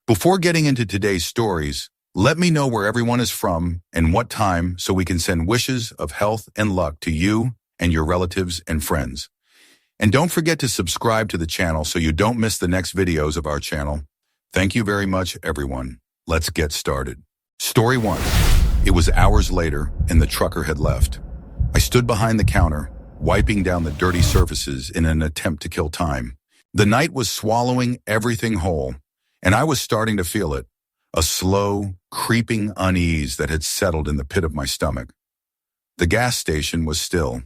Before getting into today's stories, let me know where everyone is from and what time so we can send wishes of health and luck to you and your relatives and friends. And don't forget to subscribe to the channel so you don't miss the next videos of our channel. Thank you very much, everyone. Let's get started. Story 1. It was hours later, and the trucker had left. I stood behind the counter, wiping down the dirty surfaces in an attempt to kill time. The night was swallowing everything whole, and I was starting to feel it, a slow, creeping unease that had settled in the pit of my stomach. The gas station was still.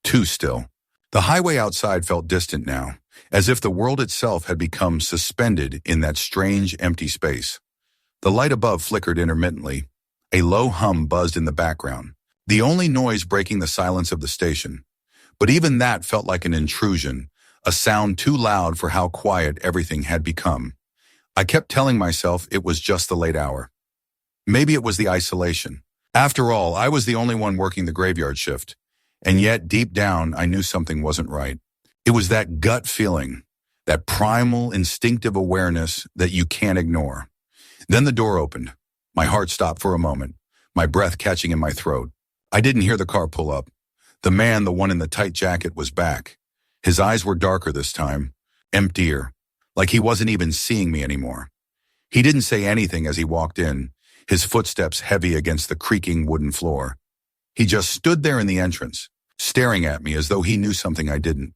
Too still. The highway outside felt distant now, as if the world itself had become suspended in that strange, empty space. The light above flickered intermittently. A low hum buzzed in the background, the only noise breaking the silence of the station. But even that felt like an intrusion, a sound too loud for how quiet everything had become. I kept telling myself it was just the late hour. Maybe it was the isolation. After all, I was the only one working the graveyard shift. And yet, deep down, I knew something wasn't right. It was that gut feeling, that primal, instinctive awareness that you can't ignore. Then the door opened. My heart stopped for a moment, my breath catching in my throat. I didn't hear the car pull up. The man, the one in the tight jacket, was back. His eyes were darker this time, emptier, like he wasn't even seeing me anymore. He didn't say anything as he walked in, his footsteps heavy against the creaking wooden floor. He just stood there in the entrance, staring at me as though he knew something I didn't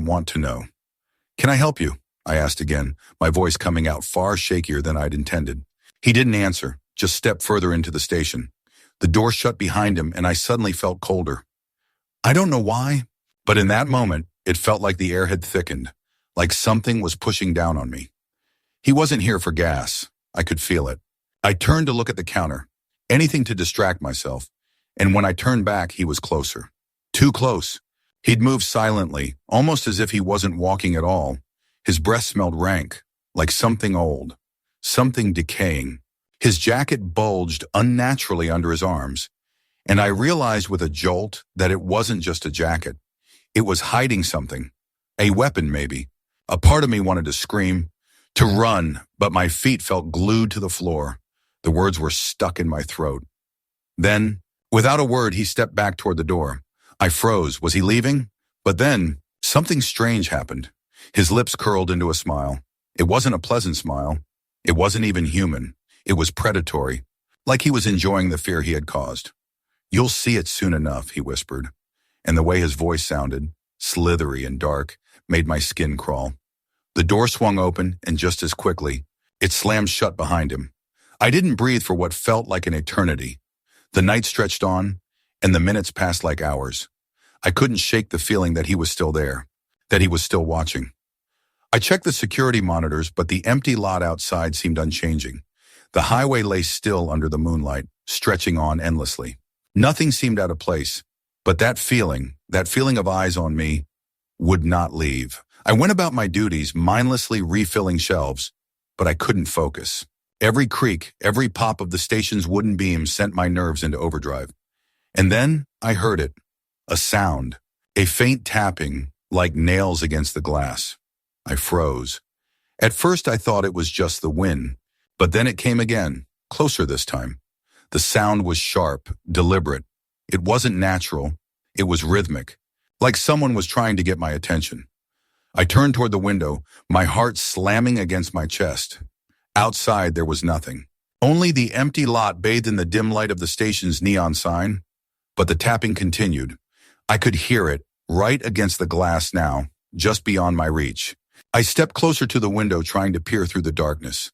want to know. "Can I help you?" I asked again, my voice coming out far shakier than I'd intended. He didn't answer, just stepped further into the station. The door shut behind him, and I suddenly felt colder. I don't know why, but in that moment, it felt like the air had thickened, like something was pushing down on me. He wasn't here for gas. I could feel it. I turned to look at the counter, anything to distract myself, and when I turned back, he was closer. Too close. He'd moved silently, almost as if he wasn't walking at all. His breath smelled rank, like something old, something decaying. His jacket bulged unnaturally under his arms, and I realized with a jolt that it wasn't just a jacket. It was hiding something, a weapon maybe. A part of me wanted to scream, to run, but my feet felt glued to the floor. The words were stuck in my throat. Then, without a word, he stepped back toward the door. I froze. Was he leaving? But then, something strange happened. His lips curled into a smile. It wasn't a pleasant smile. It wasn't even human. It was predatory, like he was enjoying the fear he had caused. "You'll see it soon enough," he whispered. And the way his voice sounded, slithery and dark, made my skin crawl. The door swung open, and just as quickly, it slammed shut behind him. I didn't breathe for what felt like an eternity. The night stretched on, and the minutes passed like hours. I couldn't shake the feeling that he was still there, that he was still watching. I checked the security monitors, but the empty lot outside seemed unchanging. The highway lay still under the moonlight, stretching on endlessly. Nothing seemed out of place, but that feeling of eyes on me, would not leave. I went about my duties, mindlessly refilling shelves, but I couldn't focus. Every creak, every pop of the station's wooden beams sent my nerves into overdrive. And then I heard it, a sound, a faint tapping, like nails against the glass. I froze. At first I thought it was just the wind, but then it came again, closer this time. The sound was sharp, deliberate. It wasn't natural. It was rhythmic, like someone was trying to get my attention. I turned toward the window, my heart slamming against my chest. Outside there was nothing. Only the empty lot bathed in the dim light of the station's neon sign. But the tapping continued. I could hear it, right against the glass now, just beyond my reach. I stepped closer to the window, trying to peer through the darkness.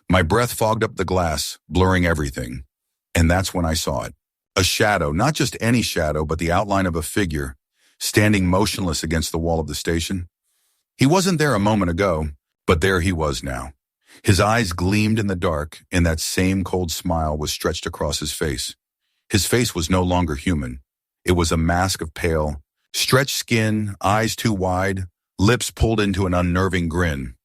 My breath fogged up the glass, blurring everything. And that's when I saw it. A shadow, not just any shadow, but the outline of a figure, standing motionless against the wall of the station. He wasn't there a moment ago, but there he was now. His eyes gleamed in the dark, and that same cold smile was stretched across his face. His face was no longer human. It was a mask of pale, stretched skin, eyes too wide, lips pulled into an unnerving grin.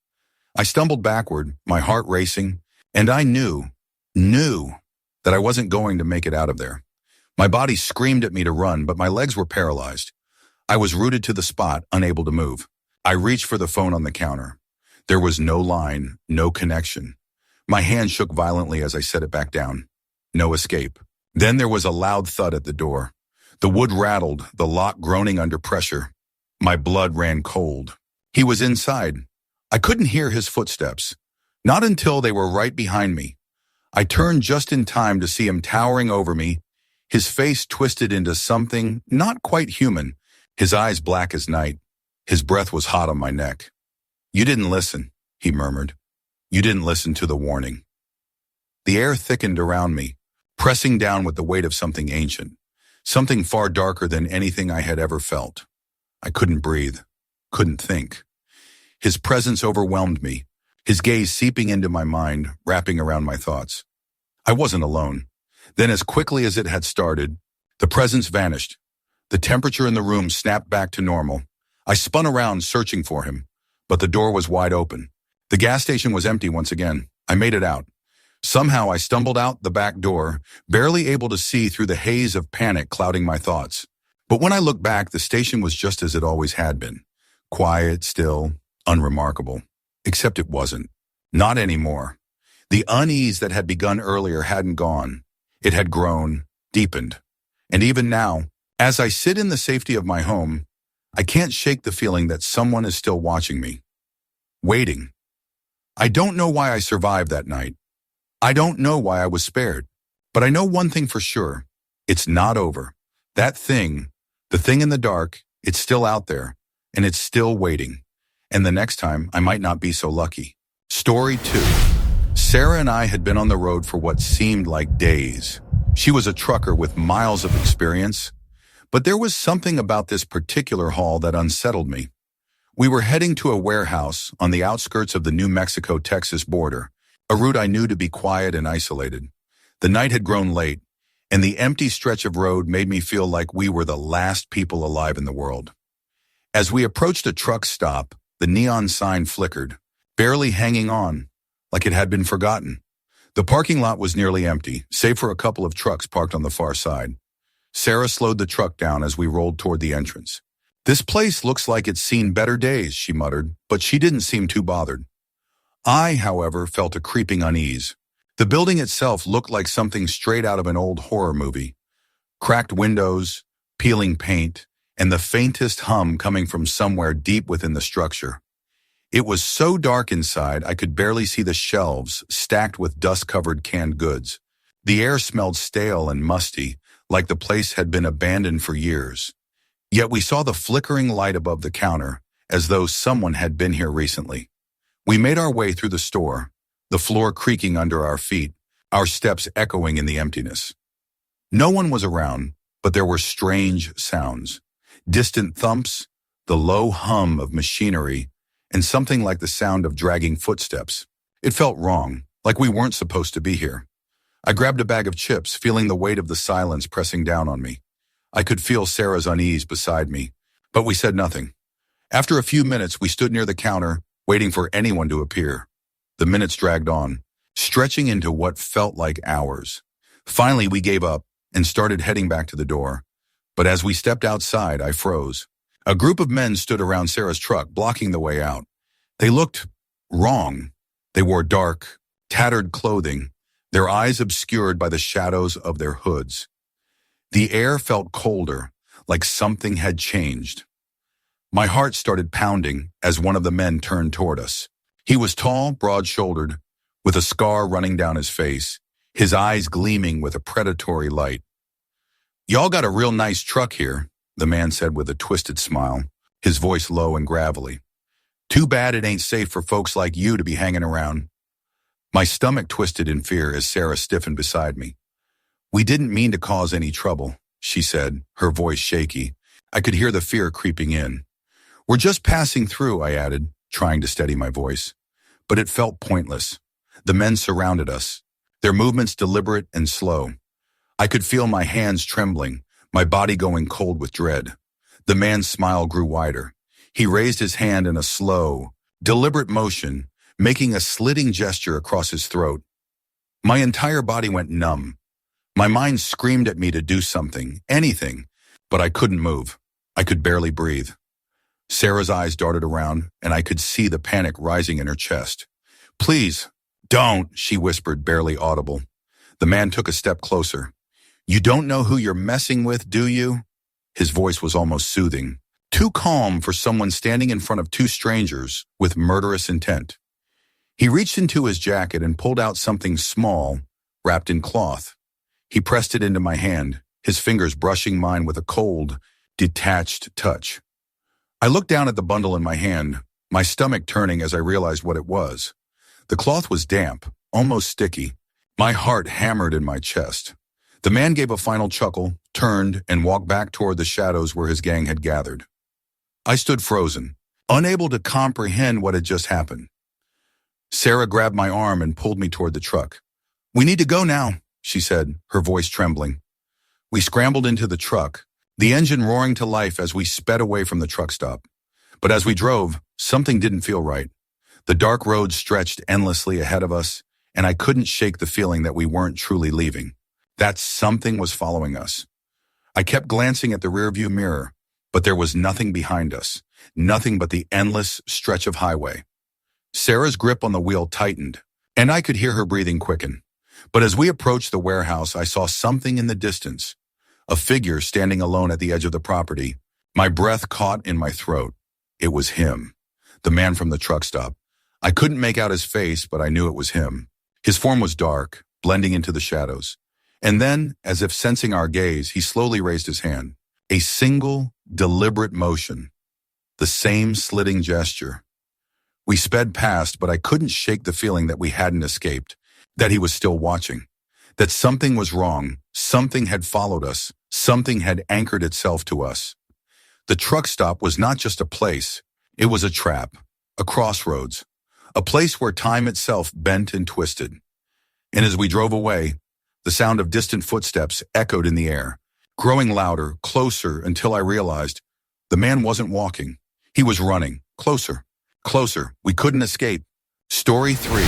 I stumbled backward, my heart racing, and I knew that I wasn't going to make it out of there. My body screamed at me to run, but my legs were paralyzed. I was rooted to the spot, unable to move. I reached for the phone on the counter. There was no line, no connection. My hand shook violently as I set it back down. No escape. Then there was a loud thud at the door. The wood rattled, the lock groaning under pressure. My blood ran cold. He was inside. I couldn't hear his footsteps. Not until they were right behind me. I turned just in time to see him towering over me, his face twisted into something not quite human, his eyes black as night. His breath was hot on my neck. "You didn't listen," he murmured. "You didn't listen to the warning." The air thickened around me, pressing down with the weight of something ancient, something far darker than anything I had ever felt. I couldn't breathe, couldn't think. His presence overwhelmed me, his gaze seeping into my mind, wrapping around my thoughts. I wasn't alone. Then, as quickly as it had started, the presence vanished. The temperature in the room snapped back to normal. I spun around, searching for him, but the door was wide open. The gas station was empty once again. I made it out. Somehow I stumbled out the back door, barely able to see through the haze of panic clouding my thoughts. But when I looked back, the station was just as it always had been. Quiet, still, unremarkable. Except it wasn't. Not anymore. The unease that had begun earlier hadn't gone. It had grown, deepened. And even now, as I sit in the safety of my home, I can't shake the feeling that someone is still watching me. Waiting. I don't know why I survived that night. I don't know why I was spared. But I know one thing for sure. It's not over. That thing, the thing in the dark, it's still out there, and it's still waiting. And the next time, I might not be so lucky. Story 2. Sarah and I had been on the road for what seemed like days. She was a trucker with miles of experience, but there was something about this particular haul that unsettled me. We were heading to a warehouse on the outskirts of the New Mexico-Texas border, a route I knew to be quiet and isolated. The night had grown late, and the empty stretch of road made me feel like we were the last people alive in the world. As we approached a truck stop, the neon sign flickered, barely hanging on, like it had been forgotten. The parking lot was nearly empty, save for a couple of trucks parked on the far side. Sarah slowed the truck down as we rolled toward the entrance. "This place looks like it's seen better days," she muttered, but she didn't seem too bothered. I, however, felt a creeping unease. The building itself looked like something straight out of an old horror movie. Cracked windows, peeling paint, and the faintest hum coming from somewhere deep within the structure. It was so dark inside I could barely see the shelves stacked with dust-covered canned goods. The air smelled stale and musty, like the place had been abandoned for years. Yet we saw the flickering light above the counter, as though someone had been here recently. We made our way through the store, the floor creaking under our feet, our steps echoing in the emptiness. No one was around, but there were strange sounds. Distant thumps, the low hum of machinery, and something like the sound of dragging footsteps. It felt wrong, like we weren't supposed to be here. I grabbed a bag of chips, feeling the weight of the silence pressing down on me. I could feel Sarah's unease beside me, but we said nothing. After a few minutes, we stood near the counter, waiting for anyone to appear. The minutes dragged on, stretching into what felt like hours. Finally, we gave up and started heading back to the door. But as we stepped outside, I froze. A group of men stood around Sarah's truck, blocking the way out. They looked wrong. They wore dark, tattered clothing, their eyes obscured by the shadows of their hoods. The air felt colder, like something had changed. My heart started pounding as one of the men turned toward us. He was tall, broad-shouldered, with a scar running down his face, his eyes gleaming with a predatory light. "Y'all got a real nice truck here," the man said with a twisted smile, his voice low and gravelly. "Too bad it ain't safe for folks like you to be hanging around." My stomach twisted in fear as Sarah stiffened beside me. "We didn't mean to cause any trouble," she said, her voice shaky. I could hear the fear creeping in. "We're just passing through," I added, trying to steady my voice. But it felt pointless. The men surrounded us, their movements deliberate and slow. I could feel my hands trembling, my body going cold with dread. The man's smile grew wider. He raised his hand in a slow, deliberate motion, making a slitting gesture across his throat. My entire body went numb. My mind screamed at me to do something, anything, but I couldn't move. I could barely breathe. Sarah's eyes darted around, and I could see the panic rising in her chest. "Please, don't," she whispered, barely audible. The man took a step closer. "You don't know who you're messing with, do you?" His voice was almost soothing, too calm for someone standing in front of two strangers with murderous intent. He reached into his jacket and pulled out something small, wrapped in cloth. He pressed it into my hand, his fingers brushing mine with a cold, detached touch. I looked down at the bundle in my hand, my stomach turning as I realized what it was. The cloth was damp, almost sticky. My heart hammered in my chest. The man gave a final chuckle, turned, and walked back toward the shadows where his gang had gathered. I stood frozen, unable to comprehend what had just happened. Sarah grabbed my arm and pulled me toward the truck. "We need to go now," she said, her voice trembling. We scrambled into the truck, the engine roaring to life as we sped away from the truck stop. But as we drove, something didn't feel right. The dark road stretched endlessly ahead of us, and I couldn't shake the feeling that we weren't truly leaving. That something was following us. I kept glancing at the rearview mirror, but there was nothing behind us, nothing but the endless stretch of highway. Sarah's grip on the wheel tightened, and I could hear her breathing quicken. But as we approached the warehouse, I saw something in the distance, a figure standing alone at the edge of the property. My breath caught in my throat. It was him, the man from the truck stop. I couldn't make out his face, but I knew it was him. His form was dark, blending into the shadows. And then, as if sensing our gaze, he slowly raised his hand. A single, deliberate motion. The same slitting gesture. We sped past, but I couldn't shake the feeling that we hadn't escaped, that he was still watching, that something was wrong, something had followed us, something had anchored itself to us. The truck stop was not just a place, it was a trap, a crossroads, a place where time itself bent and twisted. And as we drove away, the sound of distant footsteps echoed in the air, growing louder, closer, until I realized the man wasn't walking. He was running, closer, closer. We couldn't escape. Story 3.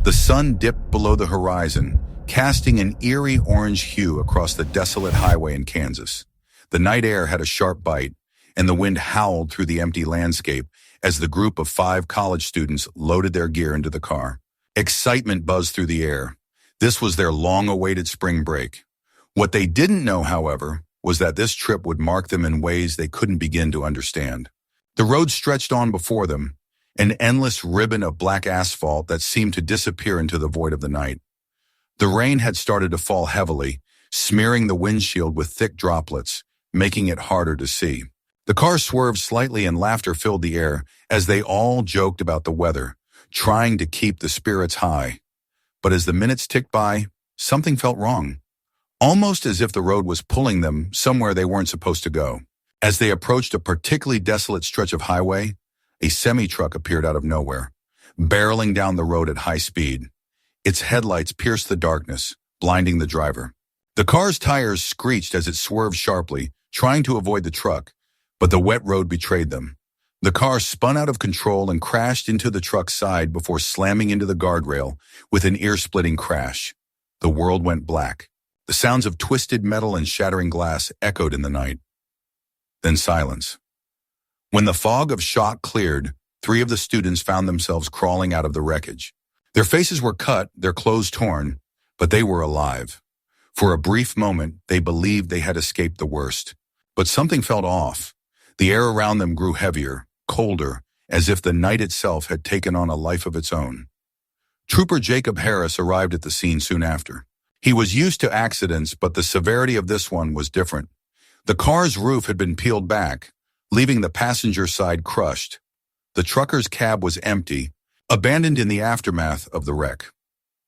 The sun dipped below the horizon, casting an eerie orange hue across the desolate highway in Kansas. The night air had a sharp bite, and the wind howled through the empty landscape as the group of 5 college students loaded their gear into the car. Excitement buzzed through the air. This was their long-awaited spring break. What they didn't know, however, was that this trip would mark them in ways they couldn't begin to understand. The road stretched on before them, an endless ribbon of black asphalt that seemed to disappear into the void of the night. The rain had started to fall heavily, smearing the windshield with thick droplets, making it harder to see. The car swerved slightly and laughter filled the air as they all joked about the weather, trying to keep the spirits high. But as the minutes ticked by, something felt wrong, almost as if the road was pulling them somewhere they weren't supposed to go. As they approached a particularly desolate stretch of highway, a semi-truck appeared out of nowhere, barreling down the road at high speed. Its headlights pierced the darkness, blinding the driver. The car's tires screeched as it swerved sharply, trying to avoid the truck, but the wet road betrayed them. The car spun out of control and crashed into the truck's side before slamming into the guardrail with an ear-splitting crash. The world went black. The sounds of twisted metal and shattering glass echoed in the night. Then silence. When the fog of shock cleared, 3 of the students found themselves crawling out of the wreckage. Their faces were cut, their clothes torn, but they were alive. For a brief moment, they believed they had escaped the worst. But something felt off. The air around them grew heavier, colder, as if the night itself had taken on a life of its own. Trooper Jacob Harris arrived at the scene soon after. He was used to accidents, but the severity of this one was different. The car's roof had been peeled back, leaving the passenger side crushed. The trucker's cab was empty, abandoned in the aftermath of the wreck.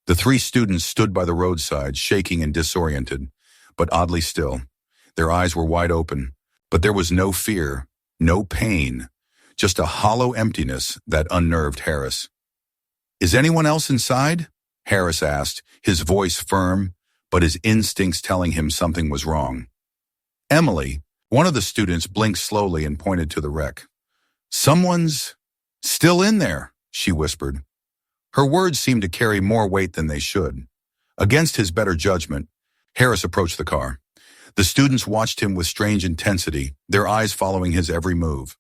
The 3 students stood by the roadside, shaking and disoriented, but oddly still. Their eyes were wide open, but there was no fear, no pain, just a hollow emptiness that unnerved Harris. "Is anyone else inside?" Harris asked, his voice firm, but his instincts telling him something was wrong. Emily, one of the students, blinked slowly and pointed to the wreck. "Someone's still in there," she whispered. Her words seemed to carry more weight than they should. Against his better judgment, Harris approached the car. The students watched him with strange intensity, their eyes following his every move.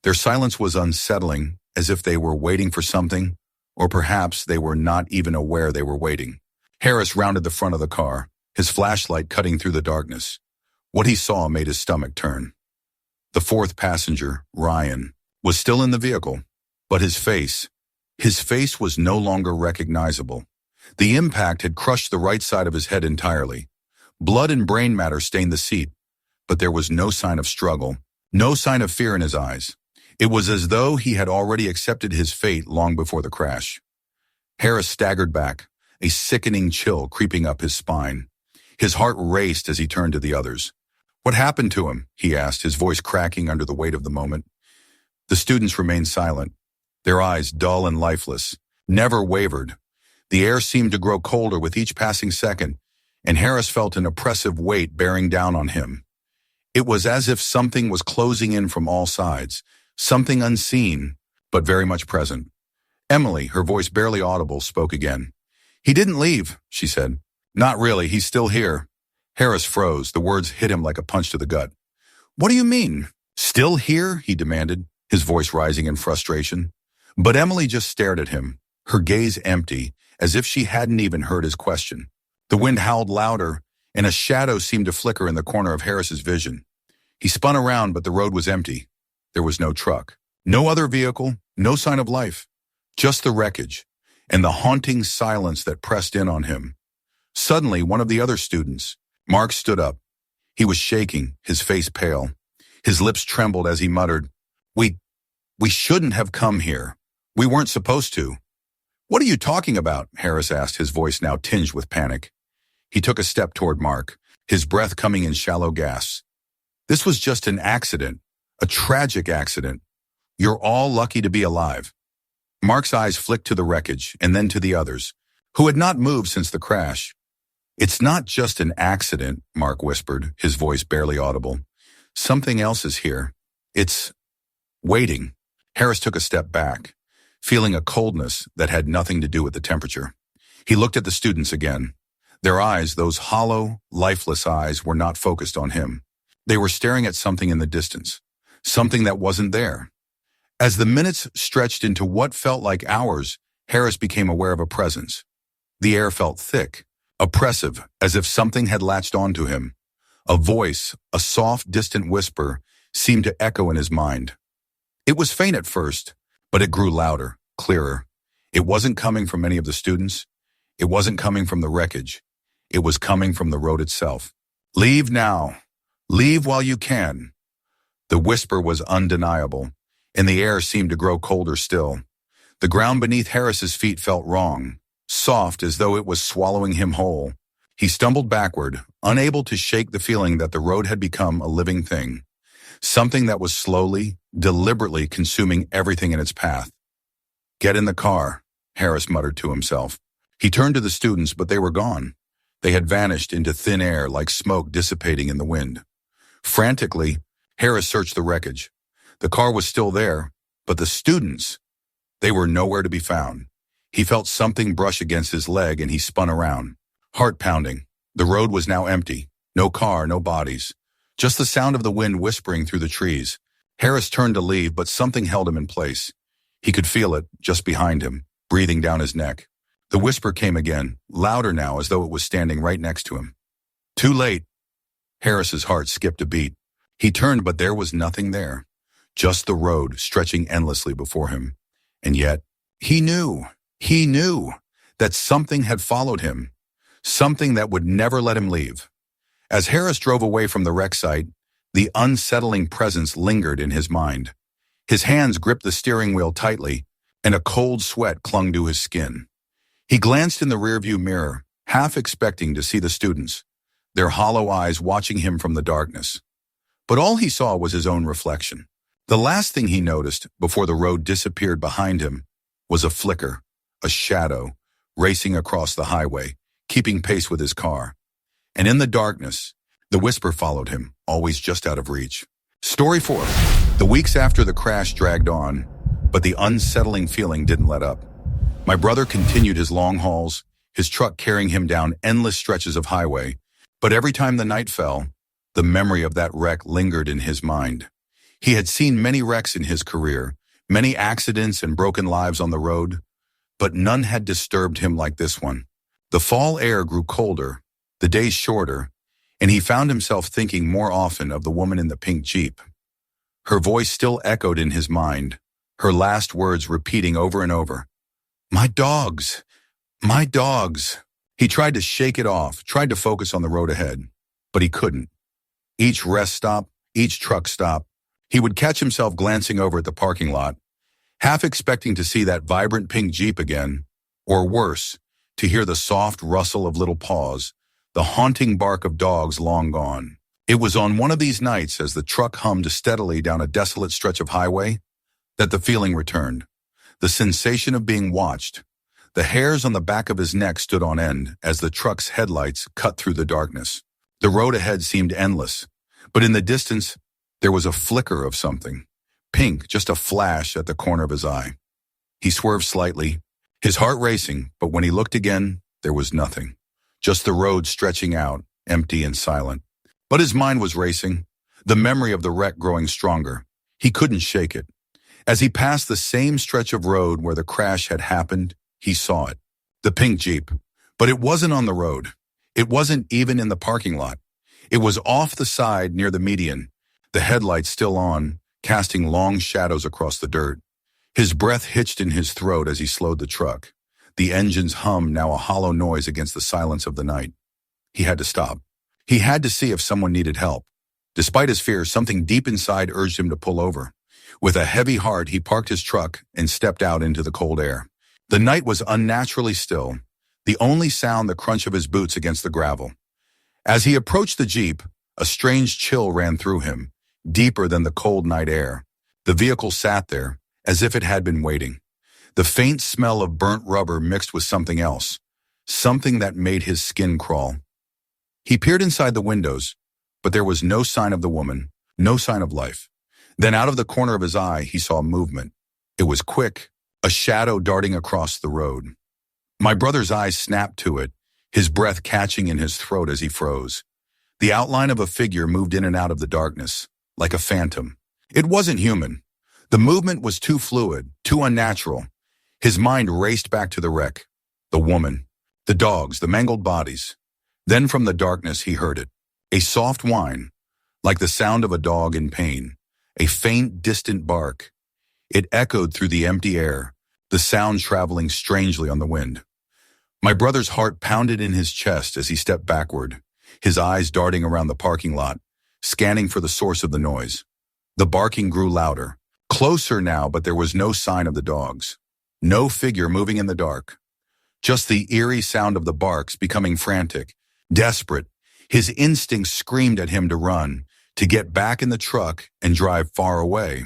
Their silence was unsettling, as if they were waiting for something, or perhaps they were not even aware they were waiting. Harris rounded the front of the car, his flashlight cutting through the darkness. What he saw made his stomach turn. The fourth passenger, Ryan, was still in the vehicle, but his face was no longer recognizable. The impact had crushed the right side of his head entirely. Blood and brain matter stained the seat, but there was no sign of struggle, no sign of fear in his eyes. It was as though he had already accepted his fate long before the crash. Harris staggered back, a sickening chill creeping up his spine. His heart raced as he turned to the others. "What happened to him?" he asked, his voice cracking under the weight of the moment. The students remained silent, their eyes dull and lifeless, never wavered. The air seemed to grow colder with each passing second, and Harris felt an oppressive weight bearing down on him. It was as if something was closing in from all sides, something unseen, but very much present. Emily, her voice barely audible, spoke again. "He didn't leave," she said. "Not really, he's still here." Harris froze. The words hit him like a punch to the gut. "What do you mean? Still here?" he demanded, his voice rising in frustration. But Emily just stared at him, her gaze empty, as if she hadn't even heard his question. The wind howled louder, and a shadow seemed to flicker in the corner of Harris's vision. He spun around, but the road was empty. There was no truck, no other vehicle, no sign of life, just the wreckage, and the haunting silence that pressed in on him. Suddenly, one of the other students, Mark, stood up. He was shaking, his face pale. His lips trembled as he muttered, We shouldn't have come here. We weren't supposed to." "What are you talking about?" Harris asked, his voice now tinged with panic. He took a step toward Mark, his breath coming in shallow gasps. "This was just an accident, a tragic accident. You're all lucky to be alive." Mark's eyes flicked to the wreckage and then to the others, who had not moved since the crash. "It's not just an accident," Mark whispered, his voice barely audible. "Something else is here. It's waiting." Harris took a step back, feeling a coldness that had nothing to do with the temperature. He looked at the students again. Their eyes, those hollow, lifeless eyes, were not focused on him. They were staring at something in the distance, something that wasn't there. As the minutes stretched into what felt like hours, Harris became aware of a presence. The air felt thick, oppressive, as if something had latched onto him. A voice, a soft, distant whisper, seemed to echo in his mind. It was faint at first, but it grew louder, clearer. It wasn't coming from any of the students. It wasn't coming from the wreckage. It was coming from the road itself. "Leave now. Leave while you can." The whisper was undeniable, and the air seemed to grow colder still. The ground beneath Harris's feet felt wrong, soft as though it was swallowing him whole. He stumbled backward, unable to shake the feeling that the road had become a living thing, something that was slowly, deliberately consuming everything in its path. "Get in the car," Harris muttered to himself. He turned to the students, but they were gone. They had vanished into thin air like smoke dissipating in the wind. Frantically, Harris searched the wreckage. The car was still there, but the students, they were nowhere to be found. He felt something brush against his leg and he spun around, heart pounding. The road was now empty. No car, no bodies. Just the sound of the wind whispering through the trees. Harris turned to leave, but something held him in place. He could feel it, just behind him, breathing down his neck. The whisper came again, louder now as though it was standing right next to him. "Too late." Harris's heart skipped a beat. He turned, but there was nothing there. Just the road stretching endlessly before him. And yet, he knew that something had followed him, something that would never let him leave. As Harris drove away from the wreck site, the unsettling presence lingered in his mind. His hands gripped the steering wheel tightly, and a cold sweat clung to his skin. He glanced in the rearview mirror, half expecting to see the students, their hollow eyes watching him from the darkness. But all he saw was his own reflection. The last thing he noticed before the road disappeared behind him was a flicker, a shadow, racing across the highway, keeping pace with his car. And in the darkness, the whisper followed him, always just out of reach. Story 4. The weeks after the crash dragged on, but the unsettling feeling didn't let up. My brother continued his long hauls, his truck carrying him down endless stretches of highway, but every time the night fell, the memory of that wreck lingered in his mind. He had seen many wrecks in his career, many accidents and broken lives on the road, but none had disturbed him like this one. The fall air grew colder, the days shorter, and he found himself thinking more often of the woman in the pink Jeep. Her voice still echoed in his mind, her last words repeating over and over. My dogs! My dogs! He tried to shake it off, tried to focus on the road ahead, but he couldn't. Each rest stop, each truck stop, he would catch himself glancing over at the parking lot, half expecting to see that vibrant pink Jeep again, or worse, to hear the soft rustle of little paws, the haunting bark of dogs long gone. It was on one of these nights as the truck hummed steadily down a desolate stretch of highway that the feeling returned, the sensation of being watched. The hairs on the back of his neck stood on end as the truck's headlights cut through the darkness. The road ahead seemed endless, but in the distance, there was a flicker of something. Pink, just a flash at the corner of his eye. He swerved slightly, his heart racing, but when he looked again, there was nothing. Just the road stretching out, empty and silent. But his mind was racing, the memory of the wreck growing stronger. He couldn't shake it. As he passed the same stretch of road where the crash had happened, he saw it. The pink Jeep. But it wasn't on the road. It wasn't even in the parking lot. It was off the side near the median, the headlights still on, casting long shadows across the dirt. His breath hitched in his throat as he slowed the truck, the engine's hum now a hollow noise against the silence of the night. He had to stop. He had to see if someone needed help. Despite his fear, something deep inside urged him to pull over. With a heavy heart, he parked his truck and stepped out into the cold air. The night was unnaturally still, the only sound the crunch of his boots against the gravel. As he approached the Jeep, a strange chill ran through him, deeper than the cold night air. The vehicle sat there, as if it had been waiting. The faint smell of burnt rubber mixed with something else, something that made his skin crawl. He peered inside the windows, but there was no sign of the woman, no sign of life. Then out of the corner of his eye, he saw movement. It was quick, a shadow darting across the road. My brother's eyes snapped to it, his breath catching in his throat as he froze. The outline of a figure moved in and out of the darkness, like a phantom. It wasn't human. The movement was too fluid, too unnatural. His mind raced back to the wreck, the woman, the dogs, the mangled bodies. Then from the darkness he heard it, a soft whine, like the sound of a dog in pain, a faint, distant bark. It echoed through the empty air, the sound traveling strangely on the wind. My brother's heart pounded in his chest as he stepped backward, his eyes darting around the parking lot, scanning for the source of the noise. The barking grew louder, closer now, but there was no sign of the dogs. No figure moving in the dark. Just the eerie sound of the barks becoming frantic, desperate. His instincts screamed at him to run, to get back in the truck and drive far away.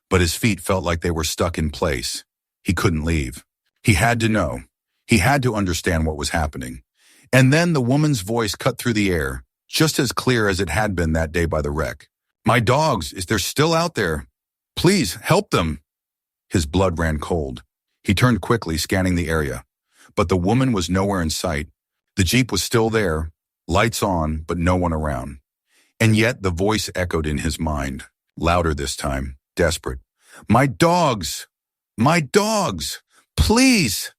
But his feet felt like they were stuck in place. He couldn't leave. He had to know. He had to understand what was happening. And then the woman's voice cut through the air, just as clear as it had been that day by the wreck. My dogs, if they're still out there, please help them. His blood ran cold. He turned quickly, scanning the area. But the woman was nowhere in sight. The Jeep was still there, lights on, but no one around. And yet the voice echoed in his mind, louder this time, desperate. My dogs! My dogs! Please!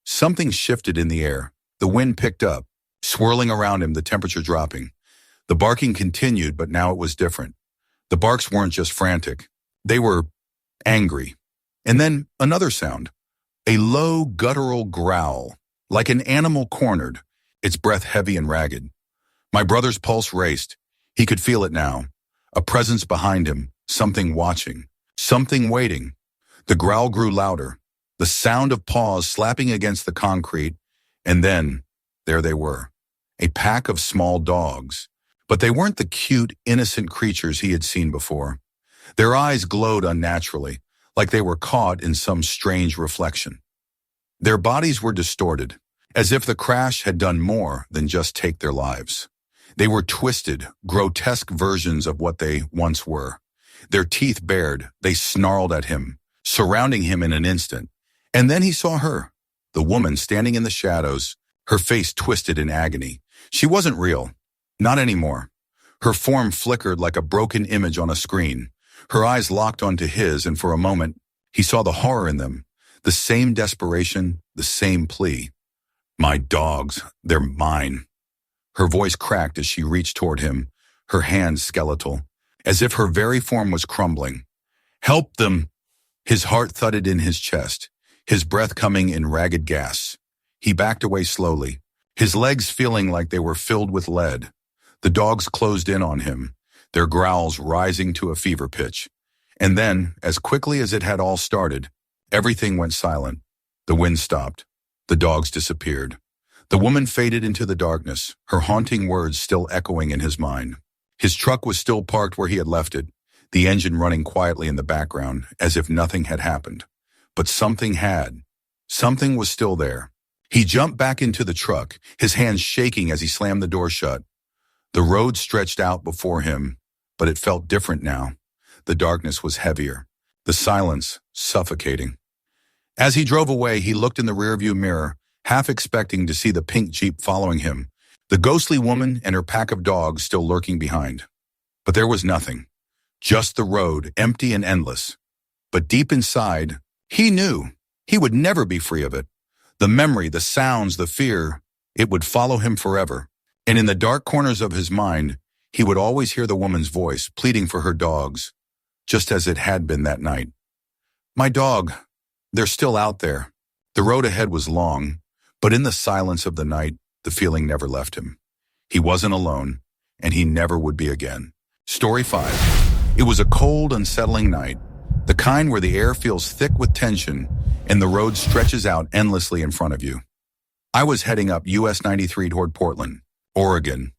Something shifted in the air. The wind picked up, swirling around him, the temperature dropping. The barking continued, but now it was different. The barks weren't just frantic. They were angry. And then another sound, a low, guttural growl, like an animal cornered, its breath heavy and ragged. My brother's pulse raced. He could feel it now, a presence behind him, something watching, something waiting. The growl grew louder, the sound of paws slapping against the concrete, and then there they were, a pack of small dogs. But they weren't the cute, innocent creatures he had seen before. Their eyes glowed unnaturally, like they were caught in some strange reflection. Their bodies were distorted, as if the crash had done more than just take their lives. They were twisted, grotesque versions of what they once were. Their teeth bared, they snarled at him, surrounding him in an instant. And then he saw her, the woman standing in the shadows, her face twisted in agony. She wasn't real. Not anymore. Her form flickered like a broken image on a screen. Her eyes locked onto his, and for a moment, he saw the horror in them, the same desperation, the same plea. My dogs, they're mine. Her voice cracked as she reached toward him, her hands skeletal, as if her very form was crumbling. Help them! His heart thudded in his chest, his breath coming in ragged gasps. He backed away slowly, his legs feeling like they were filled with lead. The dogs closed in on him, their growls rising to a fever pitch. And then, as quickly as it had all started, everything went silent. The wind stopped. The dogs disappeared. The woman faded into the darkness, her haunting words still echoing in his mind. His truck was still parked where he had left it, the engine running quietly in the background, as if nothing had happened. But something had. Something was still there. He jumped back into the truck, his hands shaking as he slammed the door shut. The road stretched out before him, but it felt different now. The darkness was heavier, the silence suffocating. As he drove away, he looked in the rearview mirror, half expecting to see the pink Jeep following him, the ghostly woman and her pack of dogs still lurking behind. But there was nothing. Just the road, empty and endless. But deep inside, he knew he would never be free of it. The memory, the sounds, the fear, it would follow him forever. And in the dark corners of his mind, he would always hear the woman's voice pleading for her dogs, just as it had been that night. My dog, they're still out there. The road ahead was long, but in the silence of the night, the feeling never left him. He wasn't alone, and he never would be again. Story 5. It was a cold, unsettling night, the kind where the air feels thick with tension and the road stretches out endlessly in front of you. I was heading up US 93 toward Portland, Oregon.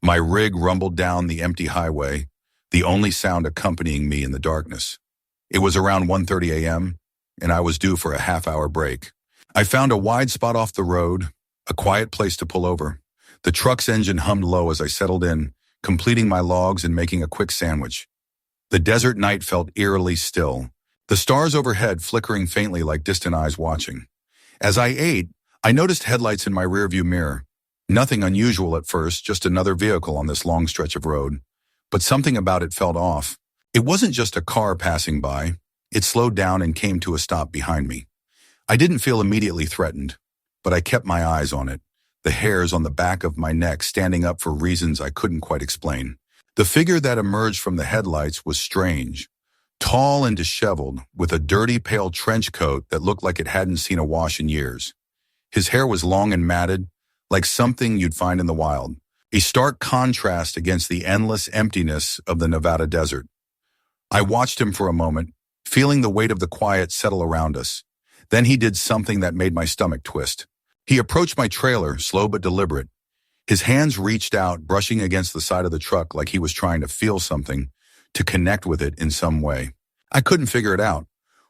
My rig rumbled down the empty highway, the only sound accompanying me in the darkness. It was around 1:30 a.m., and I was due for a half-hour break. I found a wide spot off the road, a quiet place to pull over. The truck's engine hummed low as I settled in, completing my logs and making a quick sandwich. The desert night felt eerily still, the stars overhead flickering faintly like distant eyes watching. As I ate, I noticed headlights in my rearview mirror. Nothing unusual at first, just another vehicle on this long stretch of road. But something about it felt off. It wasn't just a car passing by. It slowed down and came to a stop behind me. I didn't feel immediately threatened, but I kept my eyes on it, the hairs on the back of my neck standing up for reasons I couldn't quite explain. The figure that emerged from the headlights was strange, tall and disheveled, with a dirty, pale trench coat that looked like it hadn't seen a wash in years. His hair was long and matted, like something you'd find in the wild, a stark contrast against the endless emptiness of the Nevada desert. I watched him for a moment, feeling the weight of the quiet settle around us. Then he did something that made my stomach twist. He approached my trailer, slow but deliberate. His hands reached out, brushing against the side of the truck like he was trying to feel something, to connect with it in some way. I couldn't figure it out.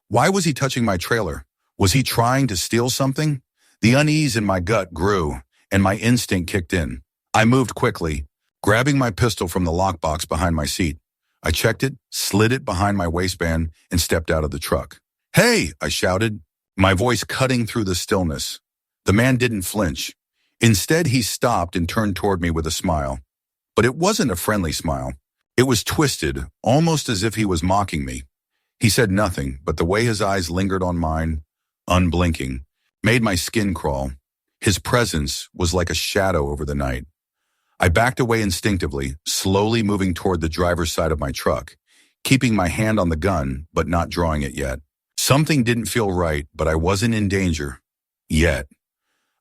Why was he touching my trailer? Was he trying to steal something? The unease in my gut grew, and my instinct kicked in. I moved quickly, grabbing my pistol from the lockbox behind my seat. I checked it, slid it behind my waistband, and stepped out of the truck. "Hey!" I shouted, my voice cutting through the stillness. The man didn't flinch. Instead, he stopped and turned toward me with a smile. But it wasn't a friendly smile. It was twisted, almost as if he was mocking me. He said nothing, but the way his eyes lingered on mine, unblinking, made my skin crawl. His presence was like a shadow over the night. I backed away instinctively, slowly moving toward the driver's side of my truck, keeping my hand on the gun, but not drawing it yet. Something didn't feel right, but I wasn't in danger. Yet.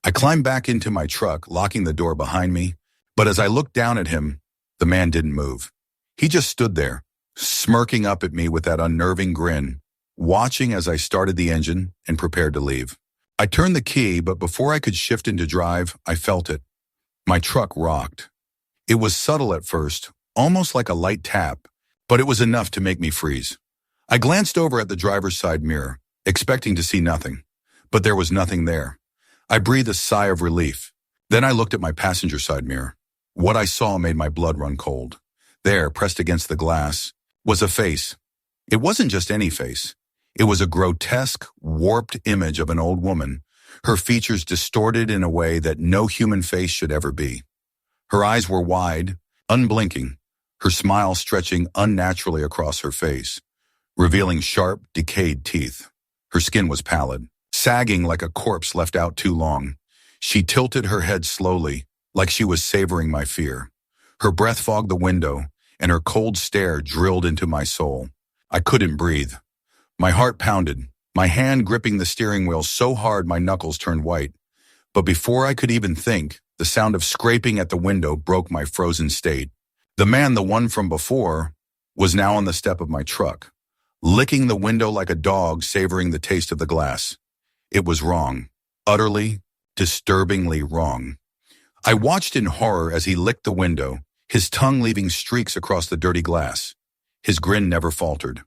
I climbed back into my truck, locking the door behind me, but as I looked down at him, the man didn't move. He just stood there, smirking up at me with that unnerving grin, watching as I started the engine and prepared to leave. I turned the key, but before I could shift into drive, I felt it. My truck rocked. It was subtle at first, almost like a light tap, but it was enough to make me freeze. I glanced over at the driver's side mirror, expecting to see nothing, but there was nothing there. I breathed a sigh of relief. Then I looked at my passenger side mirror. What I saw made my blood run cold. There, pressed against the glass, was a face. It wasn't just any face. It was a grotesque, warped image of an old woman, her features distorted in a way that no human face should ever be. Her eyes were wide, unblinking, her smile stretching unnaturally across her face. revealing sharp, decayed teeth. Her skin was pallid, sagging like a corpse left out too long. She tilted her head slowly, like she was savoring my fear. Her breath fogged the window, and her cold stare drilled into my soul. I couldn't breathe. My heart pounded, my hand gripping the steering wheel so hard my knuckles turned white. But before I could even think, the sound of scraping at the window broke my frozen state. The man, the one from before, was now on the step of my truck, licking the window like a dog savoring the taste of the glass. It was wrong. Utterly, disturbingly wrong. I watched in horror as he licked the window, his tongue leaving streaks across the dirty glass. His grin never faltered.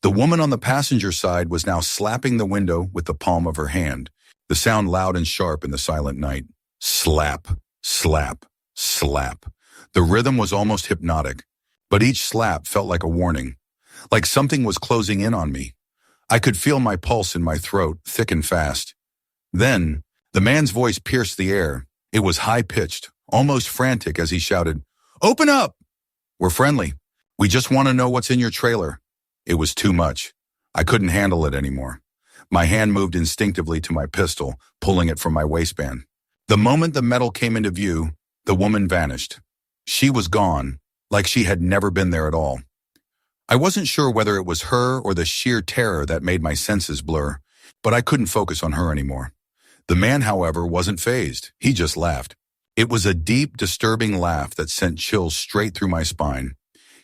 The woman on the passenger side was now slapping the window with the palm of her hand, the sound loud and sharp in the silent night. Slap, slap, slap. The rhythm was almost hypnotic, but each slap felt like a warning, like something was closing in on me. I could feel my pulse in my throat, thick and fast. Then, the man's voice pierced the air. It was high-pitched, almost frantic as he shouted, "Open up! We're friendly. We just want to know what's in your trailer." It was too much. I couldn't handle it anymore. My hand moved instinctively to my pistol, pulling it from my waistband. The moment the metal came into view, the woman vanished. She was gone, like she had never been there at all. I wasn't sure whether it was her or the sheer terror that made my senses blur, but I couldn't focus on her anymore. The man, however, wasn't fazed. He just laughed. It was a deep, disturbing laugh that sent chills straight through my spine.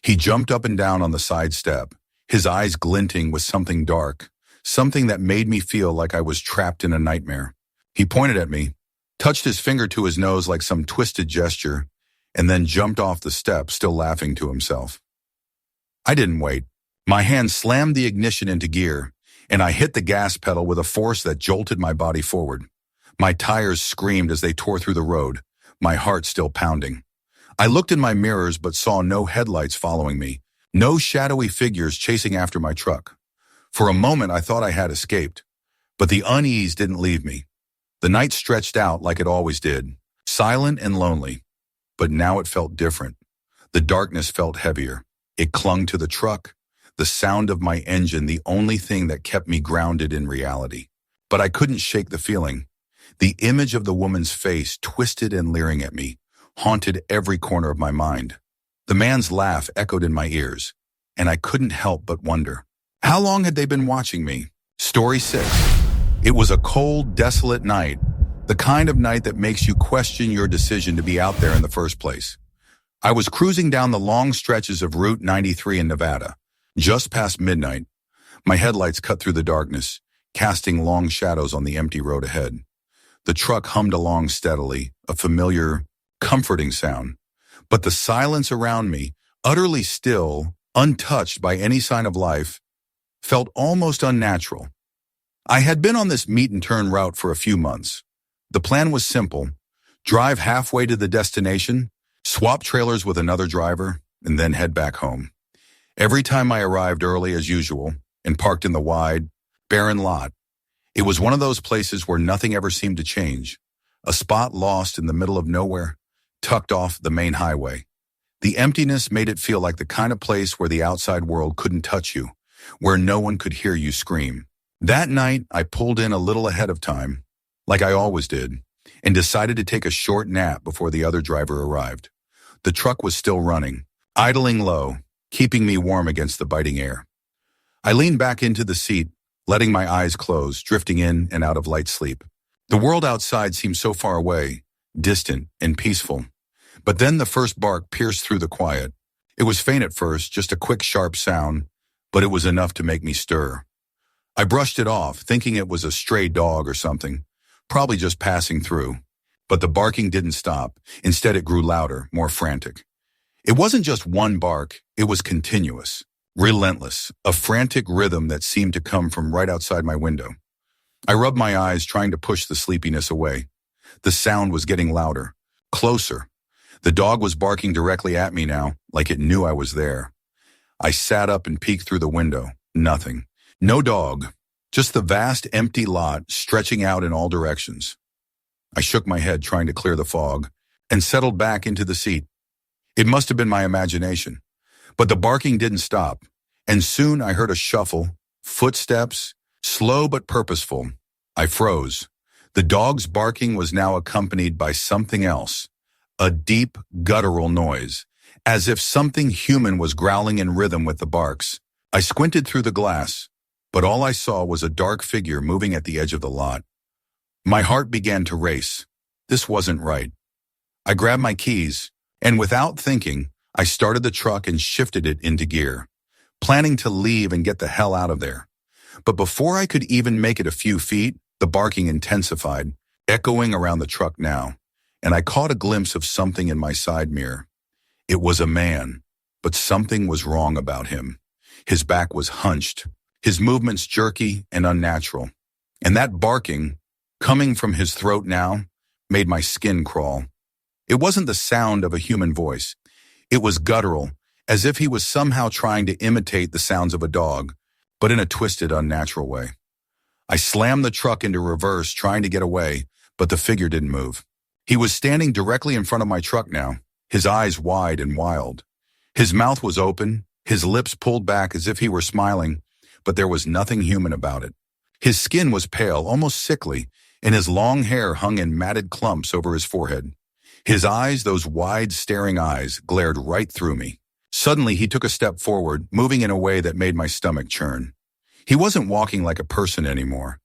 He jumped up and down on the side step, his eyes glinting with something dark, something that made me feel like I was trapped in a nightmare. He pointed at me, touched his finger to his nose like some twisted gesture, and then jumped off the step, still laughing to himself. I didn't wait. My hand slammed the ignition into gear, and I hit the gas pedal with a force that jolted my body forward. My tires screamed as they tore through the road, my heart still pounding. I looked in my mirrors but saw no headlights following me, no shadowy figures chasing after my truck. For a moment I thought I had escaped, but the unease didn't leave me. The night stretched out like it always did, silent and lonely, but now it felt different. The darkness felt heavier. It clung to the truck, the sound of my engine the only thing that kept me grounded in reality. But I couldn't shake the feeling. The image of the woman's face, twisted and leering at me, haunted every corner of my mind. The man's laugh echoed in my ears, and I couldn't help but wonder, how long had they been watching me? Story 6. It was a cold, desolate night, the kind of night that makes you question your decision to be out there in the first place. I was cruising down the long stretches of Route 93 in Nevada, just past midnight. My headlights cut through the darkness, casting long shadows on the empty road ahead. The truck hummed along steadily, a familiar, comforting sound. But the silence around me, utterly still, untouched by any sign of life, felt almost unnatural. I had been on this meet-and-turn route for a few months. The plan was simple: drive halfway to the destination, swap trailers with another driver, and then head back home. Every time I arrived early as usual and parked in the wide, barren lot, it was one of those places where nothing ever seemed to change, a spot lost in the middle of nowhere, tucked off the main highway. The emptiness made it feel like the kind of place where the outside world couldn't touch you, where no one could hear you scream. That night, I pulled in a little ahead of time, like I always did, and decided to take a short nap before the other driver arrived. The truck was still running, idling low, keeping me warm against the biting air. I leaned back into the seat, letting my eyes close, drifting in and out of light sleep. The world outside seemed so far away, distant and peaceful. But then the first bark pierced through the quiet. It was faint at first, just a quick, sharp sound, but it was enough to make me stir. I brushed it off, thinking it was a stray dog or something, probably just passing through. But the barking didn't stop. Instead, it grew louder, more frantic. It wasn't just one bark, it was continuous, relentless, a frantic rhythm that seemed to come from right outside my window. I rubbed my eyes, trying to push the sleepiness away. The sound was getting louder, closer. The dog was barking directly at me now, like it knew I was there. I sat up and peeked through the window. Nothing. No dog. Just the vast, empty lot stretching out in all directions. I shook my head, trying to clear the fog, and settled back into the seat. It must have been my imagination. But the barking didn't stop, and soon I heard a shuffle, footsteps, slow but purposeful. I froze. The dog's barking was now accompanied by something else, a deep, guttural noise, as if something human was growling in rhythm with the barks. I squinted through the glass, but all I saw was a dark figure moving at the edge of the lot. My heart began to race. This wasn't right. I grabbed my keys, and without thinking, I started the truck and shifted it into gear, planning to leave and get the hell out of there. But before I could even make it a few feet, the barking intensified, echoing around the truck now, and I caught a glimpse of something in my side mirror. It was a man, but something was wrong about him. His back was hunched, his movements jerky and unnatural, and that barking, coming from his throat now, made my skin crawl. It wasn't the sound of a human voice. It was guttural, as if he was somehow trying to imitate the sounds of a dog, but in a twisted, unnatural way. I slammed the truck into reverse, trying to get away, but the figure didn't move. He was standing directly in front of my truck now, his eyes wide and wild. His mouth was open, his lips pulled back as if he were smiling, but there was nothing human about it. His skin was pale, almost sickly, and his long hair hung in matted clumps over his forehead. His eyes, those wide, staring eyes, glared right through me. Suddenly, he took a step forward, moving in a way that made my stomach churn. He wasn't walking like a person anymore.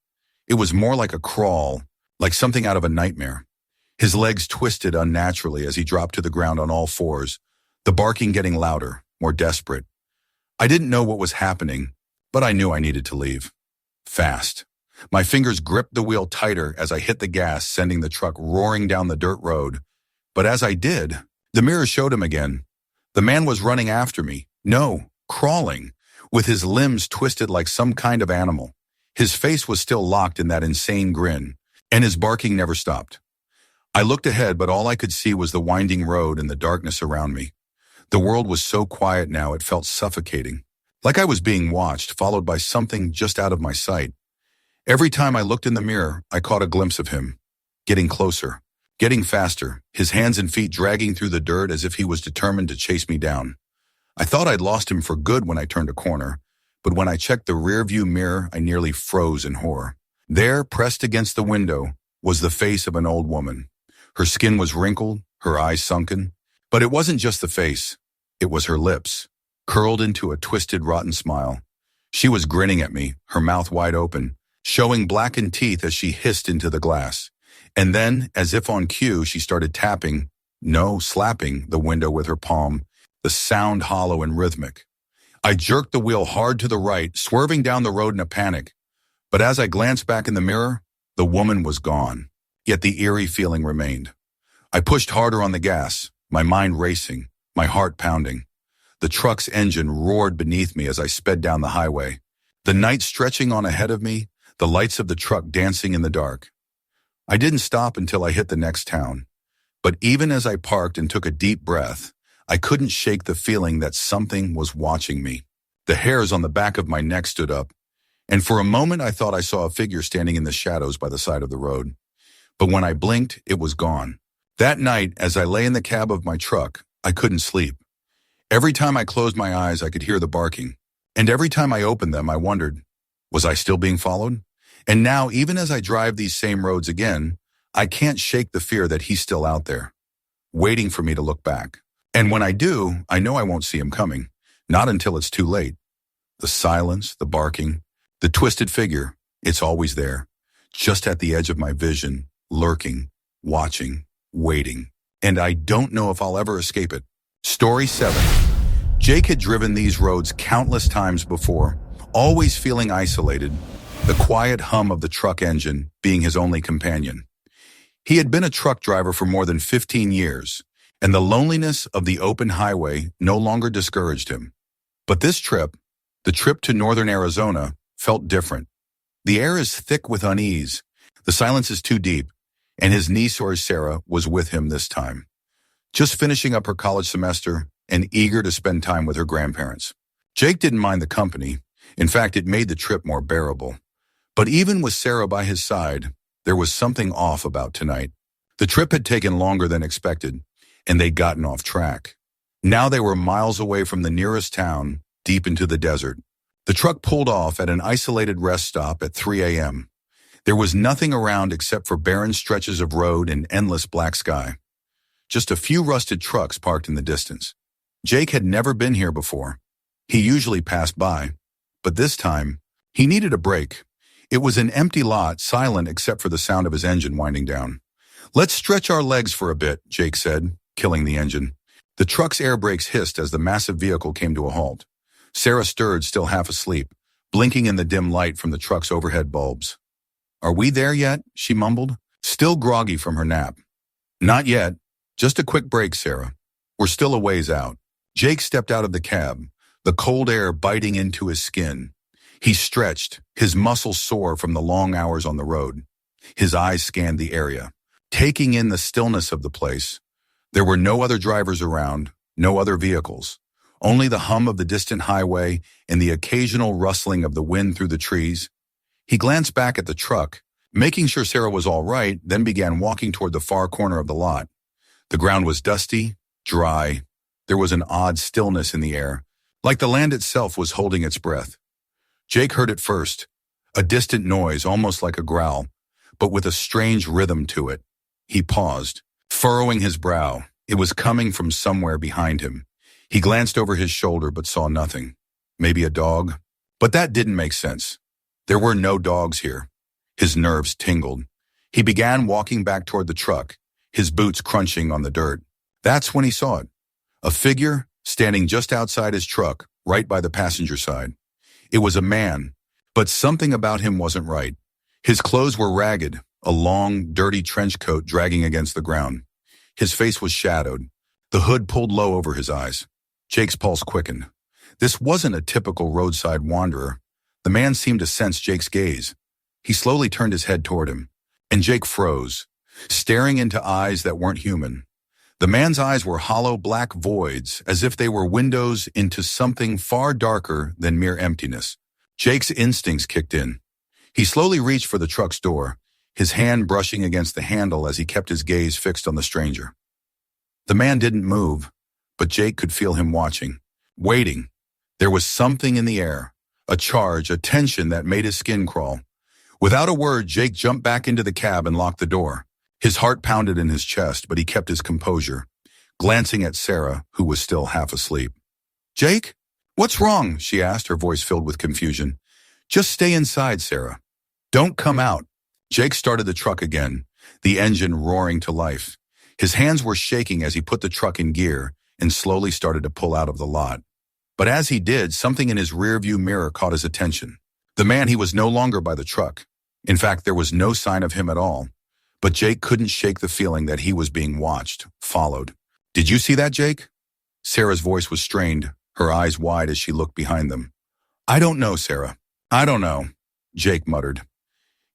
It was more like a crawl, like something out of a nightmare. His legs twisted unnaturally as he dropped to the ground on all fours, the barking getting louder, more desperate. I didn't know what was happening, but I knew I needed to leave. Fast. My fingers gripped the wheel tighter as I hit the gas, sending the truck roaring down the dirt road. But as I did, the mirror showed him again. The man was running after me. No, crawling, with his limbs twisted like some kind of animal. His face was still locked in that insane grin, and his barking never stopped. I looked ahead, but all I could see was the winding road and the darkness around me. The world was so quiet now it felt suffocating, like I was being watched, followed by something just out of my sight. Every time I looked in the mirror, I caught a glimpse of him, getting closer, getting faster, his hands and feet dragging through the dirt as if he was determined to chase me down. I thought I'd lost him for good when I turned a corner, but when I checked the rearview mirror, I nearly froze in horror. There, pressed against the window, was the face of an old woman. Her skin was wrinkled, her eyes sunken, but it wasn't just the face. It was her lips, curled into a twisted, rotten smile. She was grinning at me, her mouth wide open, showing blackened teeth as she hissed into the glass. And then, as if on cue, she started tapping, no, slapping, the window with her palm, the sound hollow and rhythmic. I jerked the wheel hard to the right, swerving down the road in a panic. But as I glanced back in the mirror, the woman was gone. Yet the eerie feeling remained. I pushed harder on the gas, my mind racing, my heart pounding. The truck's engine roared beneath me as I sped down the highway, the night stretching on ahead of me, the lights of the truck dancing in the dark. I didn't stop until I hit the next town. But even as I parked and took a deep breath, I couldn't shake the feeling that something was watching me. The hairs on the back of my neck stood up, and for a moment I thought I saw a figure standing in the shadows by the side of the road. But when I blinked, it was gone. That night, as I lay in the cab of my truck, I couldn't sleep. Every time I closed my eyes, I could hear the barking. And every time I opened them, I wondered, was I still being followed? And now, even as I drive these same roads again, I can't shake the fear that he's still out there, waiting for me to look back. And when I do, I know I won't see him coming, not until it's too late. The silence, the barking, the twisted figure, it's always there, just at the edge of my vision, lurking, watching, waiting. And I don't know if I'll ever escape it. Story 7. Jake had driven these roads countless times before, always feeling isolated, the quiet hum of the truck engine being his only companion. He had been a truck driver for more than 15 years, and the loneliness of the open highway no longer discouraged him. But this trip, the trip to northern Arizona, felt different. The air is thick with unease, the silence is too deep, and his niece or Sarah was with him this time, just finishing up her college semester and eager to spend time with her grandparents. Jake didn't mind the company. In fact, it made the trip more bearable. But even with Sarah by his side, there was something off about tonight. The trip had taken longer than expected, and they'd gotten off track. Now they were miles away from the nearest town, deep into the desert. The truck pulled off at an isolated rest stop at 3 a.m. There was nothing around except for barren stretches of road and endless black sky. Just a few rusted trucks parked in the distance. Jake had never been here before. He usually passed by, but this time, he needed a break. It was an empty lot, silent except for the sound of his engine winding down. "Let's stretch our legs for a bit," Jake said, killing the engine. The truck's air brakes hissed as the massive vehicle came to a halt. Sarah stirred, still half asleep, blinking in the dim light from the truck's overhead bulbs. "Are we there yet?" she mumbled, still groggy from her nap. "Not yet. Just a quick break, Sarah. We're still a ways out." Jake stepped out of the cab, the cold air biting into his skin. He stretched, his muscles sore from the long hours on the road. His eyes scanned the area, taking in the stillness of the place. There were no other drivers around, no other vehicles, only the hum of the distant highway and the occasional rustling of the wind through the trees. He glanced back at the truck, making sure Sarah was all right, then began walking toward the far corner of the lot. The ground was dusty, dry. There was an odd stillness in the air, like the land itself was holding its breath. Jake heard it first, a distant noise, almost like a growl, but with a strange rhythm to it. He paused, furrowing his brow. It was coming from somewhere behind him. He glanced over his shoulder but saw nothing. Maybe a dog? But that didn't make sense. There were no dogs here. His nerves tingled. He began walking back toward the truck, his boots crunching on the dirt. That's when he saw it. A figure standing just outside his truck, right by the passenger side. It was a man, but something about him wasn't right. His clothes were ragged, a long, dirty trench coat dragging against the ground. His face was shadowed, the hood pulled low over his eyes. Jake's pulse quickened. This wasn't a typical roadside wanderer. The man seemed to sense Jake's gaze. He slowly turned his head toward him, and Jake froze, staring into eyes that weren't human. The man's eyes were hollow black voids, as if they were windows into something far darker than mere emptiness. Jake's instincts kicked in. He slowly reached for the truck's door, his hand brushing against the handle as he kept his gaze fixed on the stranger. The man didn't move, but Jake could feel him watching, waiting. There was something in the air, a charge, a tension that made his skin crawl. Without a word, Jake jumped back into the cab and locked the door. His heart pounded in his chest, but he kept his composure, glancing at Sarah, who was still half asleep. "Jake? What's wrong?" she asked, her voice filled with confusion. "Just stay inside, Sarah. Don't come out." Jake started the truck again, the engine roaring to life. His hands were shaking as he put the truck in gear and slowly started to pull out of the lot. But as he did, something in his rearview mirror caught his attention. The man, he was no longer by the truck. In fact, there was no sign of him at all. But Jake couldn't shake the feeling that he was being watched, followed. "Did you see that, Jake?" Sarah's voice was strained, her eyes wide as she looked behind them. "I don't know, Sarah. I don't know," Jake muttered.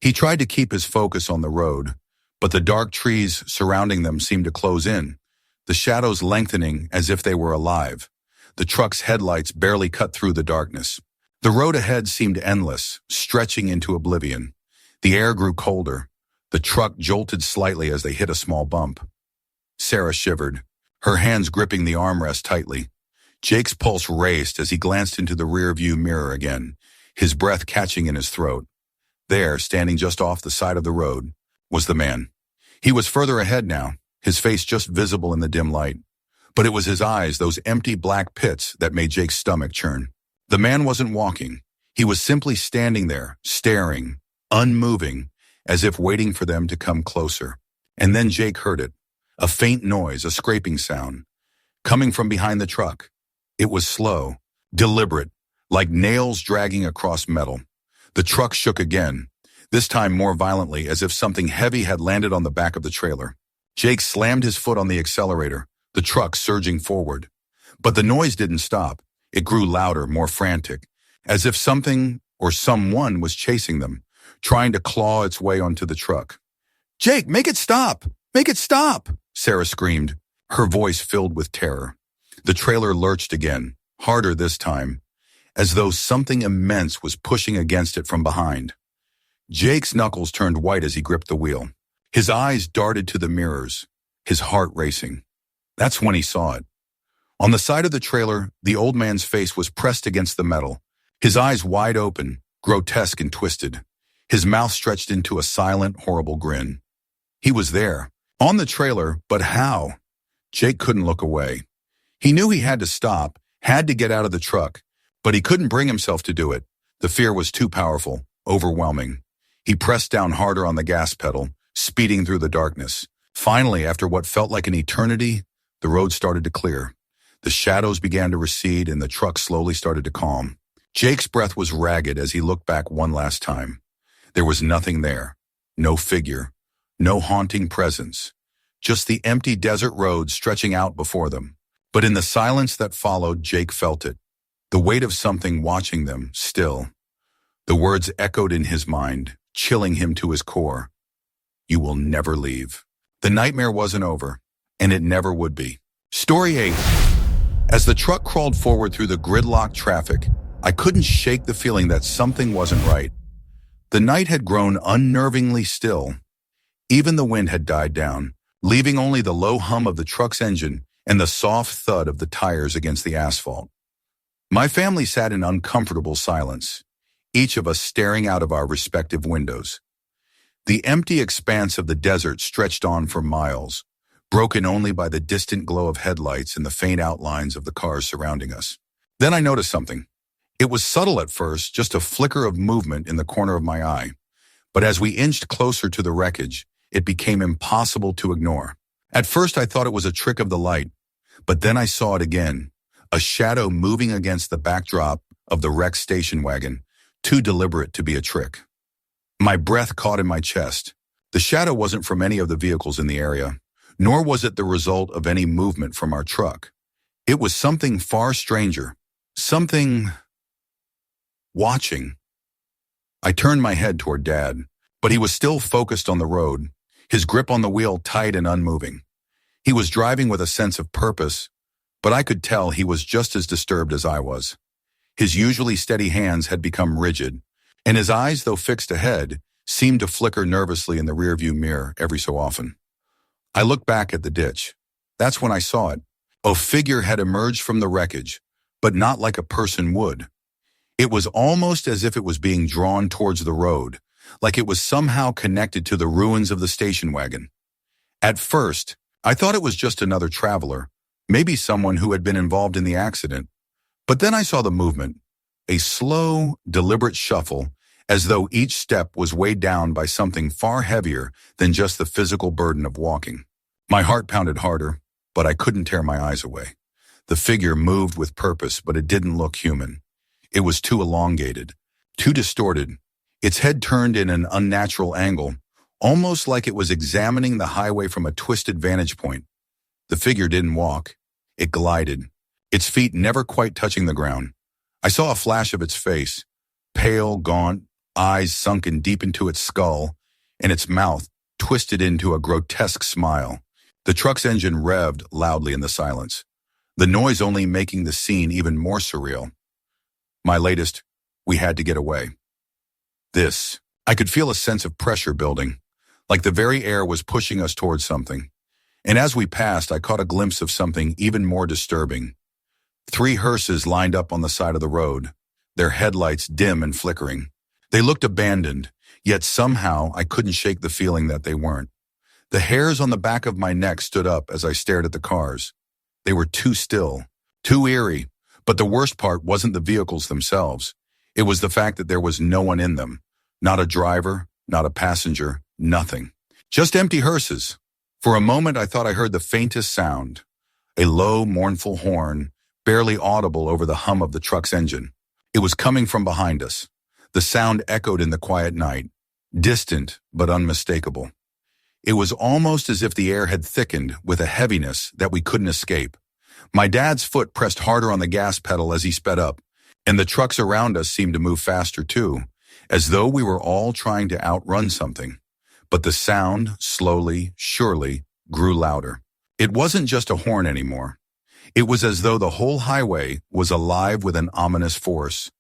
He tried to keep his focus on the road, but the dark trees surrounding them seemed to close in, the shadows lengthening as if they were alive. The truck's headlights barely cut through the darkness. The road ahead seemed endless, stretching into oblivion. The air grew colder. The truck jolted slightly as they hit a small bump. Sarah shivered, her hands gripping the armrest tightly. Jake's pulse raced as he glanced into the rearview mirror again, his breath catching in his throat. There, standing just off the side of the road, was the man. He was further ahead now, his face just visible in the dim light. But it was his eyes, those empty black pits, that made Jake's stomach churn. The man wasn't walking. He was simply standing there, staring, unmoving, as if waiting for them to come closer. And then Jake heard it, a faint noise, a scraping sound, coming from behind the truck. It was slow, deliberate, like nails dragging across metal. The truck shook again, this time more violently, as if something heavy had landed on the back of the trailer. Jake slammed his foot on the accelerator, the truck surging forward. But the noise didn't stop. It grew louder, more frantic, as if something or someone was chasing them, trying to claw its way onto the truck. "Jake, make it stop! Make it stop!" Sarah screamed, her voice filled with terror. The trailer lurched again, harder this time, as though something immense was pushing against it from behind. Jake's knuckles turned white as he gripped the wheel. His eyes darted to the mirrors, his heart racing. That's when he saw it. On the side of the trailer, the old man's face was pressed against the metal, his eyes wide open, grotesque and twisted, his mouth stretched into a silent, horrible grin. He was there, on the trailer, but how? Jake couldn't look away. He knew he had to stop, had to get out of the truck, but he couldn't bring himself to do it. The fear was too powerful, overwhelming. He pressed down harder on the gas pedal, speeding through the darkness. Finally, after what felt like an eternity, the road started to clear. The shadows began to recede and the truck slowly started to calm. Jake's breath was ragged as he looked back one last time. There was nothing there. No figure. No haunting presence. Just the empty desert road stretching out before them. But in the silence that followed, Jake felt it. The weight of something watching them, still. The words echoed in his mind, chilling him to his core. You will never leave. The nightmare wasn't over, and it never would be. Story 8. As the truck crawled forward through the gridlocked traffic, I couldn't shake the feeling that something wasn't right. The night had grown unnervingly still. Even the wind had died down, leaving only the low hum of the truck's engine and the soft thud of the tires against the asphalt. My family sat in uncomfortable silence, each of us staring out of our respective windows. The empty expanse of the desert stretched on for miles, broken only by the distant glow of headlights and the faint outlines of the cars surrounding us. Then I noticed something. It was subtle at first, just a flicker of movement in the corner of my eye. But as we inched closer to the wreckage, it became impossible to ignore. At first I thought it was a trick of the light, but then I saw it again, a shadow moving against the backdrop of the wrecked station wagon, too deliberate to be a trick. My breath caught in my chest. The shadow wasn't from any of the vehicles in the area, nor was it the result of any movement from our truck. It was something far stranger, something watching. I turned my head toward Dad, but he was still focused on the road, his grip on the wheel tight and unmoving. He was driving with a sense of purpose, but I could tell he was just as disturbed as I was. His usually steady hands had become rigid, and his eyes, though fixed ahead, seemed to flicker nervously in the rearview mirror every so often. I looked back at the ditch. That's when I saw it. A figure had emerged from the wreckage, but not like a person would. It was almost as if it was being drawn towards the road, like it was somehow connected to the ruins of the station wagon. At first, I thought it was just another traveler, maybe someone who had been involved in the accident. But then I saw the movement, a slow, deliberate shuffle, as though each step was weighed down by something far heavier than just the physical burden of walking. My heart pounded harder, but I couldn't tear my eyes away. The figure moved with purpose, but it didn't look human. It was too elongated, too distorted. Its head turned in an unnatural angle, almost like it was examining the highway from a twisted vantage point. The figure didn't walk. It glided, its feet never quite touching the ground. I saw a flash of its face, pale, gaunt, eyes sunken deep into its skull, and its mouth twisted into a grotesque smile. The truck's engine revved loudly in the silence, the noise only making the scene even more surreal. My latest, we had to get away. I could feel a sense of pressure building, like the very air was pushing us towards something. And as we passed, I caught a glimpse of something even more disturbing. 3 hearses lined up on the side of the road, their headlights dim and flickering. They looked abandoned, yet somehow I couldn't shake the feeling that they weren't. The hairs on the back of my neck stood up as I stared at the cars. They were too still, too eerie, but the worst part wasn't the vehicles themselves. It was the fact that there was no one in them. Not a driver, not a passenger, nothing. Just empty hearses. For a moment I thought I heard the faintest sound, a low, mournful horn, barely audible over the hum of the truck's engine. It was coming from behind us. The sound echoed in the quiet night, distant but unmistakable. It was almost as if the air had thickened with a heaviness that we couldn't escape. My dad's foot pressed harder on the gas pedal as he sped up, and the trucks around us seemed to move faster too, as though we were all trying to outrun something. But the sound, slowly, surely, grew louder. It wasn't just a horn anymore. It was as though the whole highway was alive with an ominous force,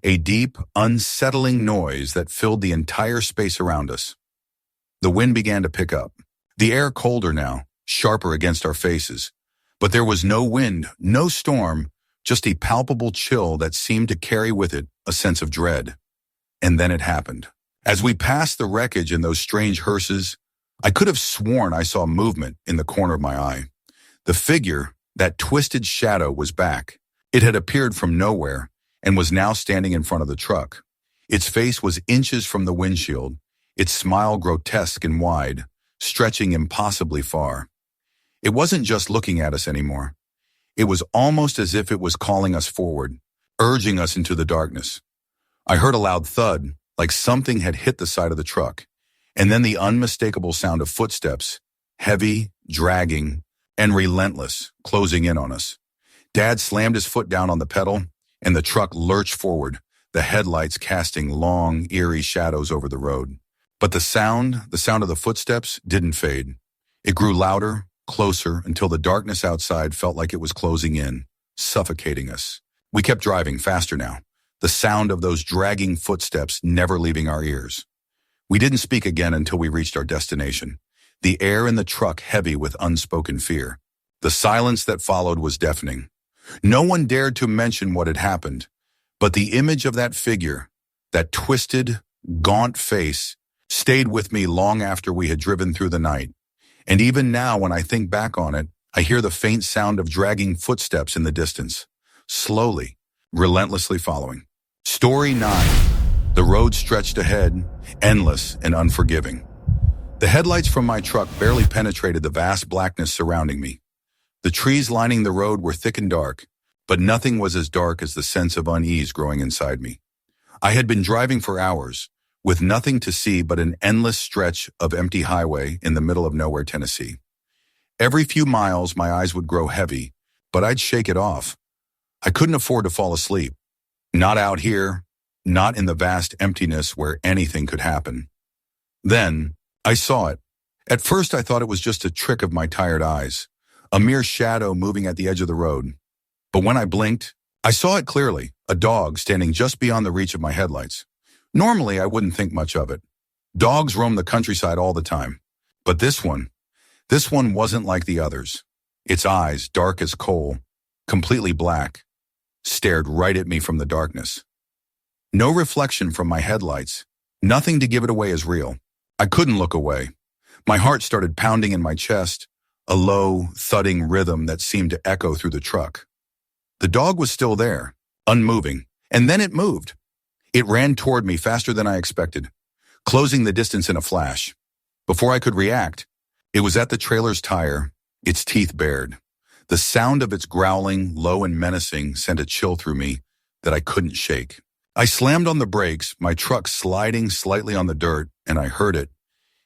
a deep, unsettling noise that filled the entire space around us. The wind began to pick up, the air colder now, sharper against our faces. But there was no wind, no storm, just a palpable chill that seemed to carry with it a sense of dread. And then it happened. As we passed the wreckage in those strange hearses, I could have sworn I saw movement in the corner of my eye. The figure, that twisted shadow, was back. It had appeared from nowhere and was now standing in front of the truck. Its face was inches from the windshield, its smile grotesque and wide, stretching impossibly far. It wasn't just looking at us anymore. It was almost as if it was calling us forward, urging us into the darkness. I heard a loud thud, like something had hit the side of the truck, and then the unmistakable sound of footsteps, heavy, dragging, and relentless, closing in on us. Dad slammed his foot down on the pedal, and the truck lurched forward, the headlights casting long, eerie shadows over the road. But the sound of the footsteps, didn't fade. It grew louder, closer, until the darkness outside felt like it was closing in, suffocating us. We kept driving faster now, the sound of those dragging footsteps never leaving our ears. We didn't speak again until we reached our destination, the air in the truck heavy with unspoken fear. The silence that followed was deafening. No one dared to mention what had happened, but the image of that figure, that twisted, gaunt face, stayed with me long after we had driven through the night. And even now, when I think back on it, I hear the faint sound of dragging footsteps in the distance, slowly, relentlessly following. Story 9. The road stretched ahead, endless and unforgiving. The headlights from my truck barely penetrated the vast blackness surrounding me. The trees lining the road were thick and dark, but nothing was as dark as the sense of unease growing inside me. I had been driving for hours, with nothing to see but an endless stretch of empty highway in the middle of nowhere, Tennessee. Every few miles, my eyes would grow heavy, but I'd shake it off. I couldn't afford to fall asleep. Not out here, not in the vast emptiness where anything could happen. Then, I saw it. At first, I thought it was just a trick of my tired eyes, a mere shadow moving at the edge of the road. But when I blinked, I saw it clearly, a dog standing just beyond the reach of my headlights. Normally, I wouldn't think much of it. Dogs roam the countryside all the time. But this one wasn't like the others. Its eyes, dark as coal, completely black, stared right at me from the darkness. No reflection from my headlights, nothing to give it away as real. I couldn't look away. My heart started pounding in my chest, a low, thudding rhythm that seemed to echo through the truck. The dog was still there, unmoving, and then it moved. It ran toward me faster than I expected, closing the distance in a flash. Before I could react, it was at the trailer's tire, its teeth bared. The sound of its growling, low and menacing, sent a chill through me that I couldn't shake. I slammed on the brakes, my truck sliding slightly on the dirt, and I heard it.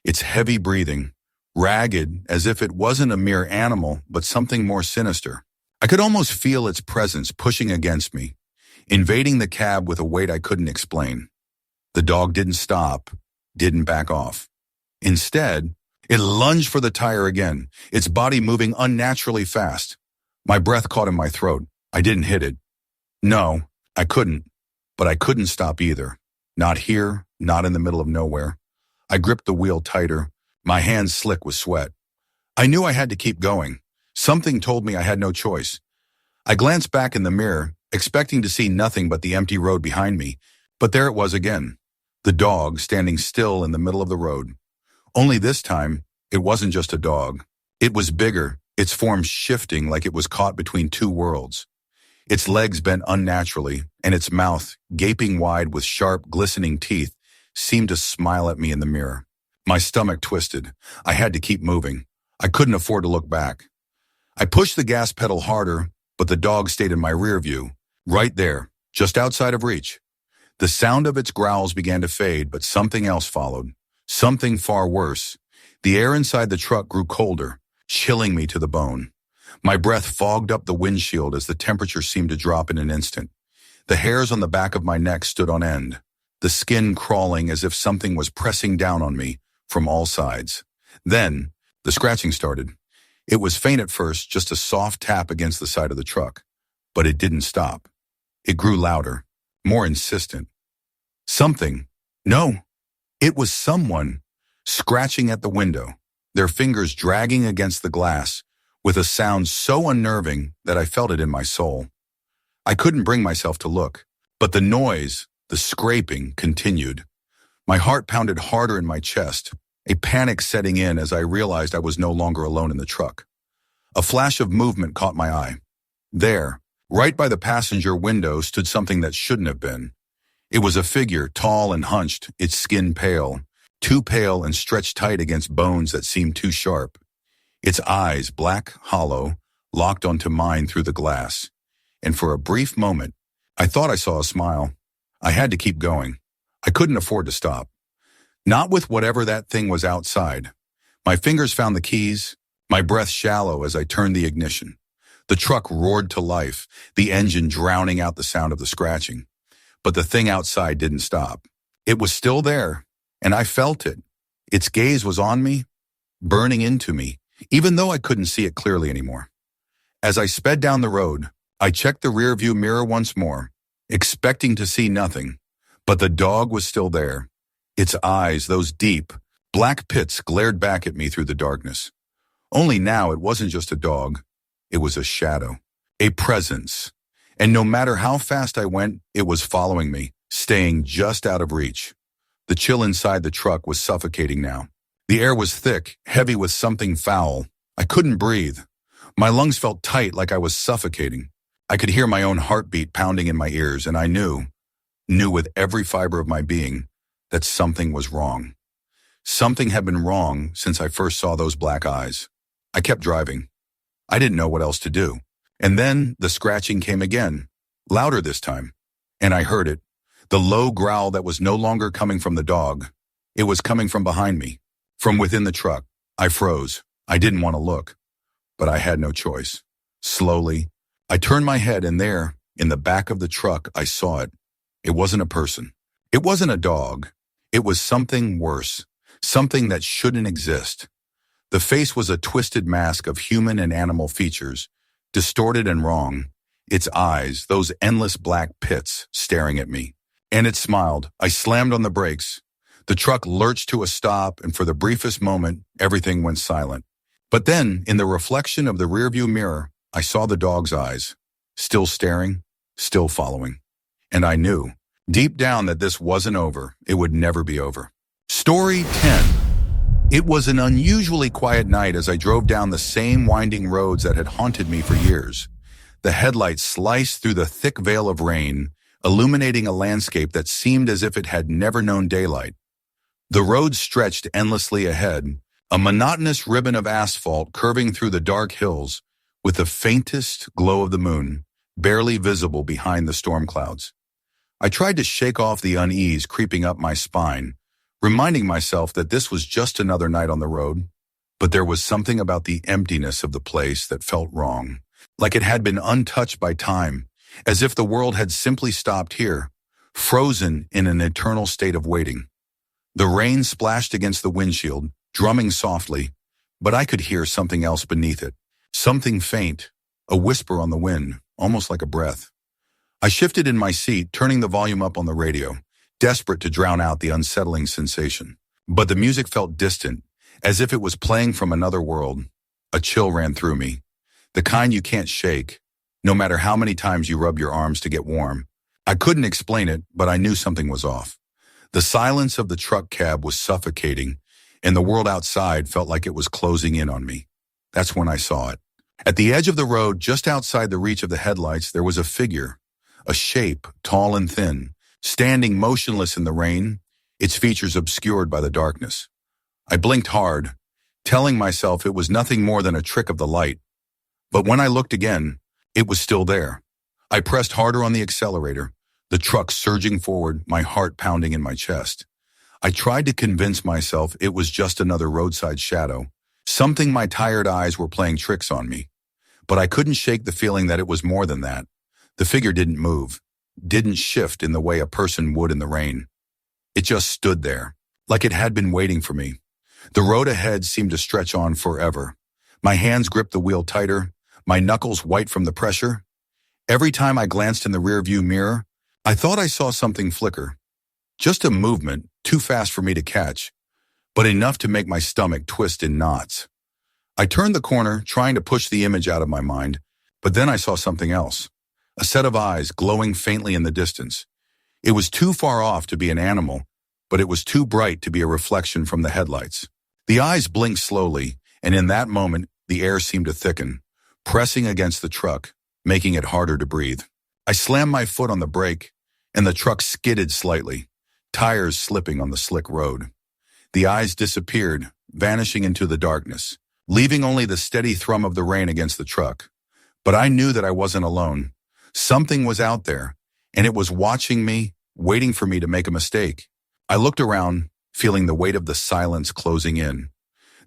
Its heavy breathing, ragged, as if it wasn't a mere animal, but something more sinister. I could almost feel its presence pushing against me, invading the cab with a weight I couldn't explain. The dog didn't stop, didn't back off. Instead, it lunged for the tire again, its body moving unnaturally fast. My breath caught in my throat. I didn't hit it. No, I couldn't. But I couldn't stop either. Not here, not in the middle of nowhere. I gripped the wheel tighter, my hands slick with sweat. I knew I had to keep going. Something told me I had no choice. I glanced back in the mirror, expecting to see nothing but the empty road behind me, but there it was again. The dog standing still in the middle of the road. Only this time, it wasn't just a dog. It was bigger, its form shifting like it was caught between two worlds. Its legs bent unnaturally, and its mouth, gaping wide with sharp, glistening teeth, seemed to smile at me in the mirror. My stomach twisted. I had to keep moving. I couldn't afford to look back. I pushed the gas pedal harder, but the dog stayed in my rear view, right there, just outside of reach. The sound of its growls began to fade, but something else followed. Something far worse. The air inside the truck grew colder, chilling me to the bone. My breath fogged up the windshield as the temperature seemed to drop in an instant. The hairs on the back of my neck stood on end, the skin crawling as if something was pressing down on me from all sides. Then, the scratching started. It was faint at first, just a soft tap against the side of the truck. But it didn't stop. It grew louder, more insistent. Something, no, it was someone, scratching at the window, their fingers dragging against the glass, with a sound so unnerving that I felt it in my soul. I couldn't bring myself to look, but the noise, the scraping, continued. My heart pounded harder in my chest, a panic setting in as I realized I was no longer alone in the truck. A flash of movement caught my eye. There, right by the passenger window, stood something that shouldn't have been. It was a figure, tall and hunched, its skin pale, too pale and stretched tight against bones that seemed too sharp. Its eyes, black, hollow, locked onto mine through the glass. And for a brief moment, I thought I saw a smile. I had to keep going. I couldn't afford to stop. Not with whatever that thing was outside. My fingers found the keys, my breath shallow as I turned the ignition. The truck roared to life, the engine drowning out the sound of the scratching. But the thing outside didn't stop. It was still there, and I felt it. Its gaze was on me, burning into me, even though I couldn't see it clearly anymore. As I sped down the road, I checked the rearview mirror once more, expecting to see nothing. But the dog was still there. Its eyes, those deep, black pits, glared back at me through the darkness. Only now it wasn't just a dog. It was a shadow, a presence. And no matter how fast I went, it was following me, staying just out of reach. The chill inside the truck was suffocating now. The air was thick, heavy with something foul. I couldn't breathe. My lungs felt tight like I was suffocating. I could hear my own heartbeat pounding in my ears, and I knew with every fiber of my being, that something was wrong. Something had been wrong since I first saw those black eyes. I kept driving. I didn't know what else to do. And then the scratching came again, louder this time. And I heard it, the low growl that was no longer coming from the dog. It was coming from behind me, from within the truck. I froze. I didn't want to look, but I had no choice. Slowly, I turned my head, and there, in the back of the truck, I saw it. It wasn't a person. It wasn't a dog. It was something worse, something that shouldn't exist. The face was a twisted mask of human and animal features, distorted and wrong. Its eyes, those endless black pits, staring at me. And it smiled. I slammed on the brakes. The truck lurched to a stop, and for the briefest moment, everything went silent. But then, in the reflection of the rearview mirror, I saw the dog's eyes, still staring, still following. And I knew, deep down, that this wasn't over. It would never be over. Story 10. It was an unusually quiet night as I drove down the same winding roads that had haunted me for years. The headlights sliced through the thick veil of rain, illuminating a landscape that seemed as if it had never known daylight. The road stretched endlessly ahead, a monotonous ribbon of asphalt curving through the dark hills, with the faintest glow of the moon, barely visible behind the storm clouds. I tried to shake off the unease creeping up my spine, reminding myself that this was just another night on the road. But there was something about the emptiness of the place that felt wrong, like it had been untouched by time, as if the world had simply stopped here, frozen in an eternal state of waiting. The rain splashed against the windshield, drumming softly, but I could hear something else beneath it, something faint, a whisper on the wind, almost like a breath. I shifted in my seat, turning the volume up on the radio, desperate to drown out the unsettling sensation. But the music felt distant, as if it was playing from another world. A chill ran through me, the kind you can't shake, no matter how many times you rub your arms to get warm. I couldn't explain it, but I knew something was off. The silence of the truck cab was suffocating, and the world outside felt like it was closing in on me. That's when I saw it. At the edge of the road, just outside the reach of the headlights, there was a figure, a shape, tall and thin, standing motionless in the rain, its features obscured by the darkness. I blinked hard, telling myself it was nothing more than a trick of the light. But when I looked again, it was still there. I pressed harder on the accelerator, the truck surging forward, my heart pounding in my chest. I tried to convince myself it was just another roadside shadow, something my tired eyes were playing tricks on me. But I couldn't shake the feeling that it was more than that. The figure didn't move, didn't shift in the way a person would in the rain. It just stood there, like it had been waiting for me. The road ahead seemed to stretch on forever. My hands gripped the wheel tighter, my knuckles white from the pressure. Every time I glanced in the rearview mirror, I thought I saw something flicker. Just a movement, too fast for me to catch, but enough to make my stomach twist in knots. I turned the corner, trying to push the image out of my mind, but then I saw something else. A set of eyes glowing faintly in the distance. It was too far off to be an animal, but it was too bright to be a reflection from the headlights. The eyes blinked slowly, and in that moment, the air seemed to thicken, pressing against the truck, making it harder to breathe. I slammed my foot on the brake, and the truck skidded slightly, tires slipping on the slick road. The eyes disappeared, vanishing into the darkness, leaving only the steady thrum of the rain against the truck. But I knew that I wasn't alone. Something was out there, and it was watching me, waiting for me to make a mistake. I looked around, feeling the weight of the silence closing in.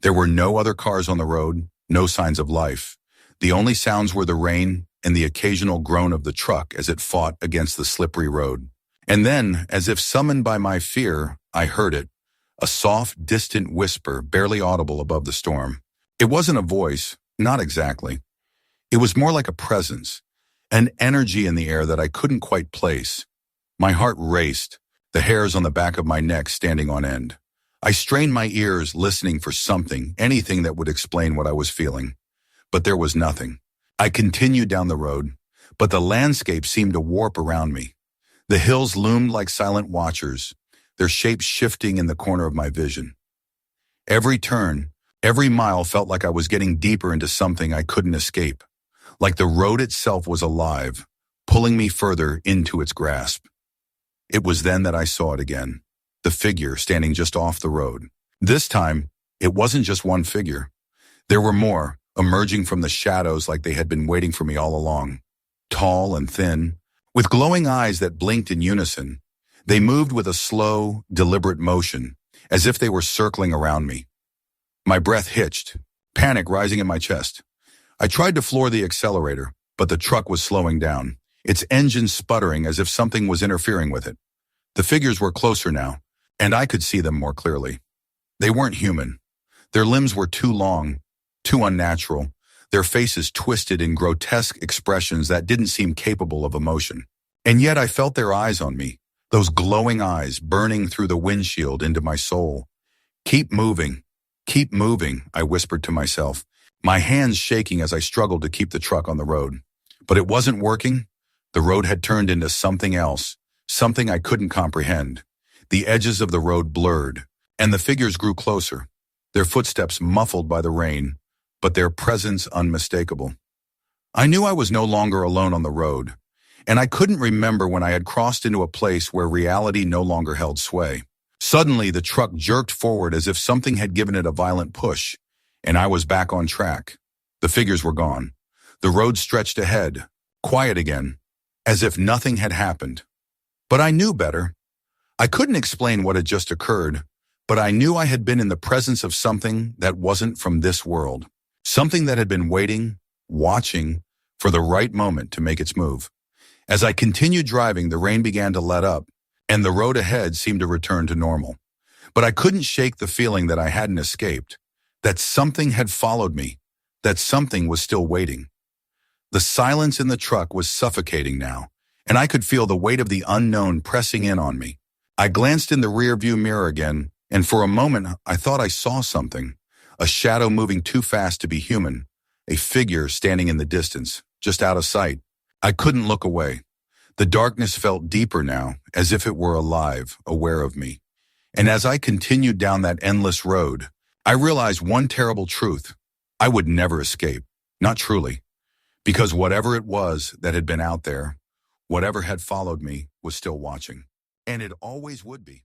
There were no other cars on the road, no signs of life. The only sounds were the rain and the occasional groan of the truck as it fought against the slippery road. And then, as if summoned by my fear, I heard it, a soft, distant whisper barely audible above the storm. It wasn't a voice, not exactly. It was more like a presence, an energy in the air that I couldn't quite place. My heart raced, the hairs on the back of my neck standing on end. I strained my ears, listening for something, anything that would explain what I was feeling. But there was nothing. I continued down the road, but the landscape seemed to warp around me. The hills loomed like silent watchers, their shapes shifting in the corner of my vision. Every turn, every mile felt like I was getting deeper into something I couldn't escape, like the road itself was alive, pulling me further into its grasp. It was then that I saw it again, the figure standing just off the road. This time, it wasn't just one figure. There were more, emerging from the shadows like they had been waiting for me all along. Tall and thin, with glowing eyes that blinked in unison, they moved with a slow, deliberate motion, as if they were circling around me. My breath hitched, panic rising in my chest. I tried to floor the accelerator, but the truck was slowing down, its engine sputtering as if something was interfering with it. The figures were closer now, and I could see them more clearly. They weren't human. Their limbs were too long, too unnatural, their faces twisted in grotesque expressions that didn't seem capable of emotion. And yet I felt their eyes on me, those glowing eyes burning through the windshield into my soul. Keep moving, I whispered to myself, my hands shaking as I struggled to keep the truck on the road. But it wasn't working. The road had turned into something else, something I couldn't comprehend. The edges of the road blurred, and the figures grew closer, their footsteps muffled by the rain, but their presence unmistakable. I knew I was no longer alone on the road, and I couldn't remember when I had crossed into a place where reality no longer held sway. Suddenly, the truck jerked forward as if something had given it a violent push, and I was back on track. The figures were gone. The road stretched ahead, quiet again, as if nothing had happened. But I knew better. I couldn't explain what had just occurred, but I knew I had been in the presence of something that wasn't from this world. Something that had been waiting, watching, for the right moment to make its move. As I continued driving, the rain began to let up, and the road ahead seemed to return to normal. But I couldn't shake the feeling that I hadn't escaped, that something had followed me, that something was still waiting. The silence in the truck was suffocating now, and I could feel the weight of the unknown pressing in on me. I glanced in the rearview mirror again, and for a moment I thought I saw something. A shadow moving too fast to be human, a figure standing in the distance, just out of sight. I couldn't look away. The darkness felt deeper now, as if it were alive, aware of me. And as I continued down that endless road, I realized one terrible truth. I would never escape, not truly, because whatever it was that had been out there, whatever had followed me, was still watching. And it always would be.